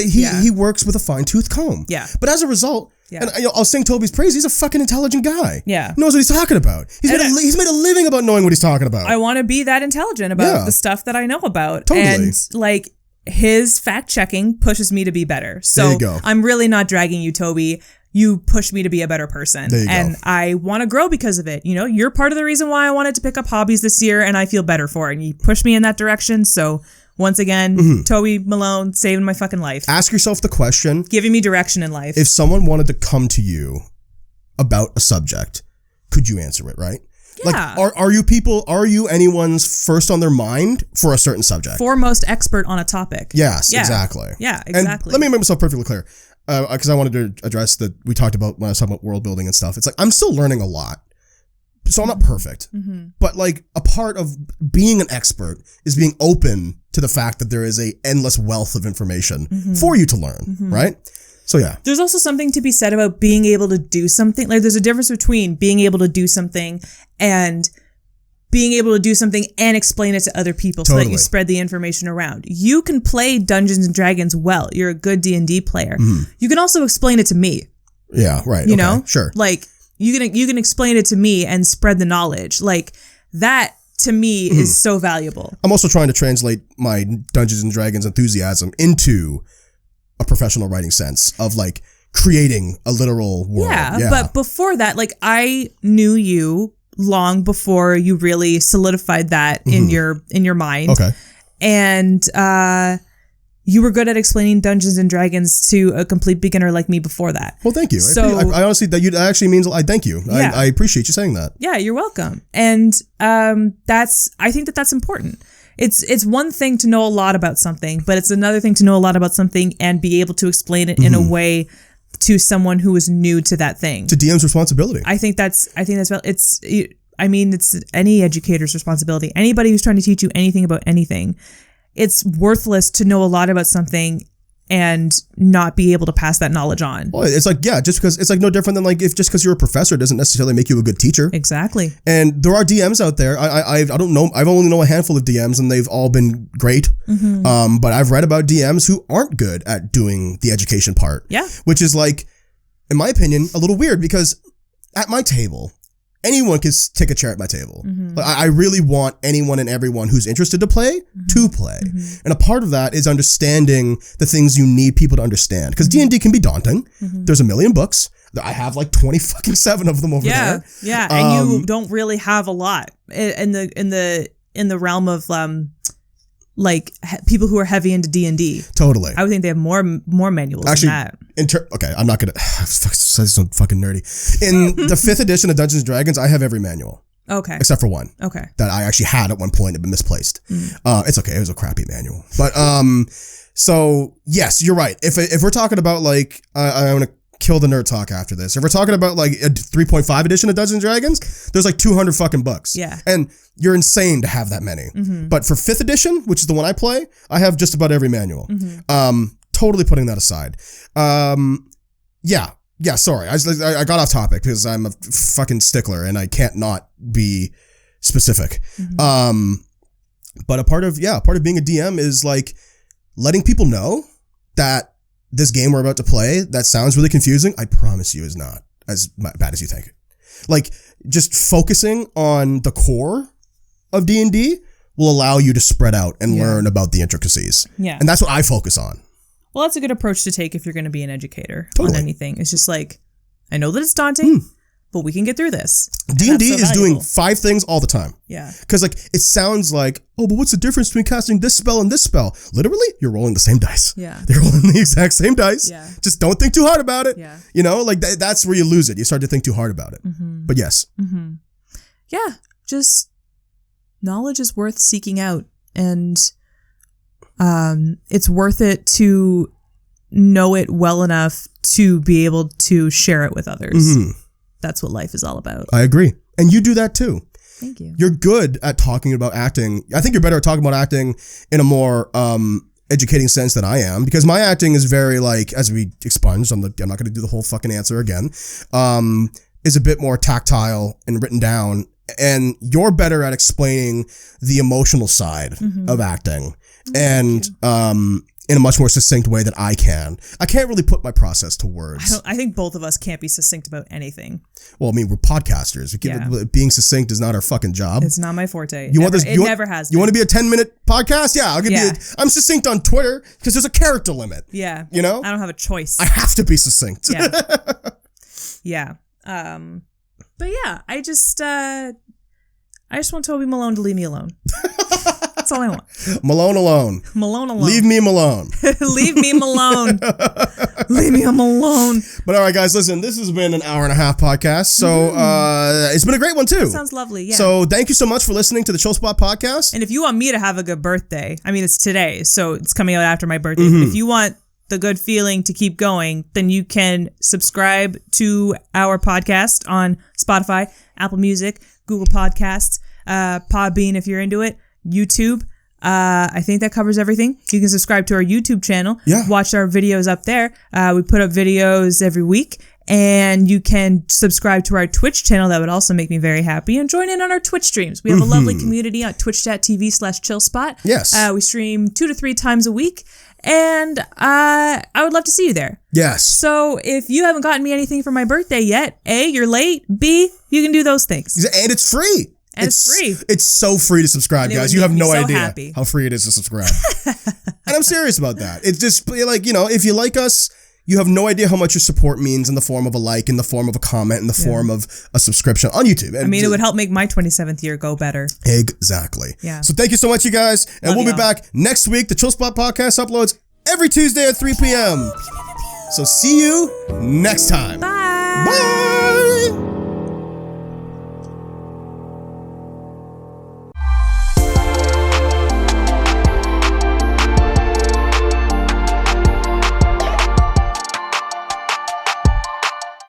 he works with a fine-tooth comb.
Yeah.
But as a result, and I'll sing Toby's praise, he's a fucking intelligent guy.
Yeah.
He knows what he's talking about. He's made a living about knowing what he's talking about.
I want to be that intelligent about the stuff that I know about.
Totally.
And his fact checking pushes me to be better. So
there you go.
I'm really not dragging you, Toby. You push me to be a better person.
There you
and
go.
I want to grow because of it. You're part of the reason why I wanted to pick up hobbies this year, and I feel better for it. And you push me in that direction. So once again, Toby Malone, saving my fucking life.
Ask yourself the question.
Giving me direction in life.
If someone wanted to come to you about a subject, could you answer it, right?
Yeah.
Are you anyone's first on their mind for a certain subject?
Foremost expert on a topic.
Yes, exactly.
Yeah, exactly.
And let me make myself perfectly clear. Because I wanted to address that we talked about when I was talking about world building and stuff. It's I'm still learning a lot. So I'm not perfect. But a part of being an expert is being open to the fact that there is a endless wealth of information for you to learn, right? So yeah.
There's also something to be said about being able to do something. There's a difference between being able to do something and being able to do something and explain it to other people so that you spread the information around. You can play Dungeons and Dragons well. You're a good D&D player. You can also explain it to me.
Yeah, right.
You know?
Sure.
You can explain it to me and spread the knowledge. That to me is so valuable.
I'm also trying to translate my Dungeons and Dragons enthusiasm into a professional writing sense of creating a literal world.
Yeah, but before that, I knew you long before you really solidified that in your mind.
Okay.
And you were good at explaining Dungeons and Dragons to a complete beginner like me before that.
Well, thank you.
So,
I honestly, that actually means I thank you.
Yeah.
I appreciate you saying that.
Yeah, you're welcome. And I think that's important. It's one thing to know a lot about something, but it's another thing to know a lot about something and be able to explain it in a way to someone who is new to that thing.
To DM's responsibility. I think
that's it's any educator's responsibility. Anybody who's trying to teach you anything about anything, it's worthless to know a lot about something and not be able to pass that knowledge on.
Well, it's like, yeah, just because it's like no different than like if just because you're a professor doesn't necessarily make you a good teacher.
Exactly.
And there are DMs out there. I don't know. I've only know a handful of DMs and they've all been great. But I've read about DMs who aren't good at doing the education part.
Yeah.
Which is like, in my opinion, a little weird because at my table, anyone can take a chair at my table. Like, I really want anyone and everyone who's interested to play to play. And a part of that is understanding the things you need people to understand. Because D&D can be daunting. There's a million books. I have like 27 of them over there.
Yeah, and you don't really have a lot in the realm of like people who are heavy into D&D.
Totally.
I would think they have more manuals
actually,
than that.
Okay, I'm not gonna. That's so fucking nerdy. In the 5th edition of Dungeons & Dragons, I have every manual.
Okay.
Except for one.
Okay.
That I actually had at one point and been misplaced. It's okay. It was a crappy manual. But so yes, you're right. If we're talking about like, I want to kill the nerd talk after this. If we're talking about like a 3.5 edition of Dungeons & Dragons, there's like 200 fucking books.
Yeah. And
you're insane to have that many. But for 5th edition, which is the one I play, I have just about every manual. Totally putting that aside. Yeah, sorry. I got off topic because I'm a fucking stickler and I can't not be specific. But a part of being a DM is like letting people know that this game we're about to play that sounds really confusing, I promise you is not as bad as you think. Like, just focusing on the core of D&D will allow you to spread out and learn about the intricacies. Yeah. And that's what I focus on.
Well, that's a good approach to take if you're going to be an educator on anything. It's just like, I know that it's daunting, but we can get through this.
D&D is doing 5 things all the time.
Yeah.
Because like, it sounds like, oh, but what's the difference between casting this spell and this spell? Literally, you're rolling the same dice.
Yeah.
They're rolling the exact same dice.
Yeah.
Just don't think too hard about it.
Yeah.
You know, like that's where you lose it. You start to think too hard about it. But yes.
Yeah. Just knowledge is worth seeking out. And it's worth it to know it well enough to be able to share it with others. That's what life is all about.
I agree. And you do that too.
Thank you.
You're good at talking about acting. I think you're better at talking about acting in a more educating sense than I am, because my acting is very like, as we expunged on I'm not going to do the whole fucking answer again, is a bit more tactile and written down. And you're better at explaining the emotional side of acting. And in a much more succinct way that I can. I can't really put my process to words.
I think both of us can't be succinct about anything.
Well, I mean, we're podcasters. Being succinct is not our fucking job.
It's not my forte.
You want this?
It never has been.
You want to be a 10-minute podcast? Yeah, I'll give you. I'm succinct on Twitter because there's a character limit.
Yeah.
You know?
I don't have a choice.
I have to be succinct.
Yeah. Yeah. But yeah, I just want Toby Malone to leave me alone. That's all I want.
Malone alone.
Malone alone.
Leave me alone.
Leave me alone. Leave me alone.
But all right, guys, listen, this has been an hour-and-a-half podcast. So it's been a great one, too.
That sounds lovely, yeah.
So thank you so much for listening to the Chill Spot podcast.
And if you want me to have a good birthday, I mean, it's today, so it's coming out after my birthday. But if you want the good feeling to keep going, then you can subscribe to our podcast on Spotify, Apple Music, Google Podcasts, Podbean if you're into it, YouTube. I think that covers everything. You can subscribe to our YouTube channel. Yeah. Watch our videos up there. We put up videos every week. And you can subscribe to our Twitch channel. That would also make me very happy. And join in on our Twitch streams. We have a lovely community on twitch.tv/chillspot.
Yes.
We stream 2 to 3 times a week. And I would love to see you there.
Yes.
So if you haven't gotten me anything for my birthday yet, A, you're late. B, you can do those things.
And it's free.
And it's free.
It's so free to subscribe, guys. You have no idea how free it is to subscribe. And I'm serious about that. It's just like, you know, if you like us, you have no idea how much your support means in the form of a like, in the form of a comment, in the form of a subscription on YouTube. And
I mean, it would help make my 27th year go better.
Exactly.
Yeah.
So thank you so much, you guys. And we'll be back next week. The Chill Spot Podcast uploads every Tuesday at 3 p.m. So see you next time.
Bye.
Bye.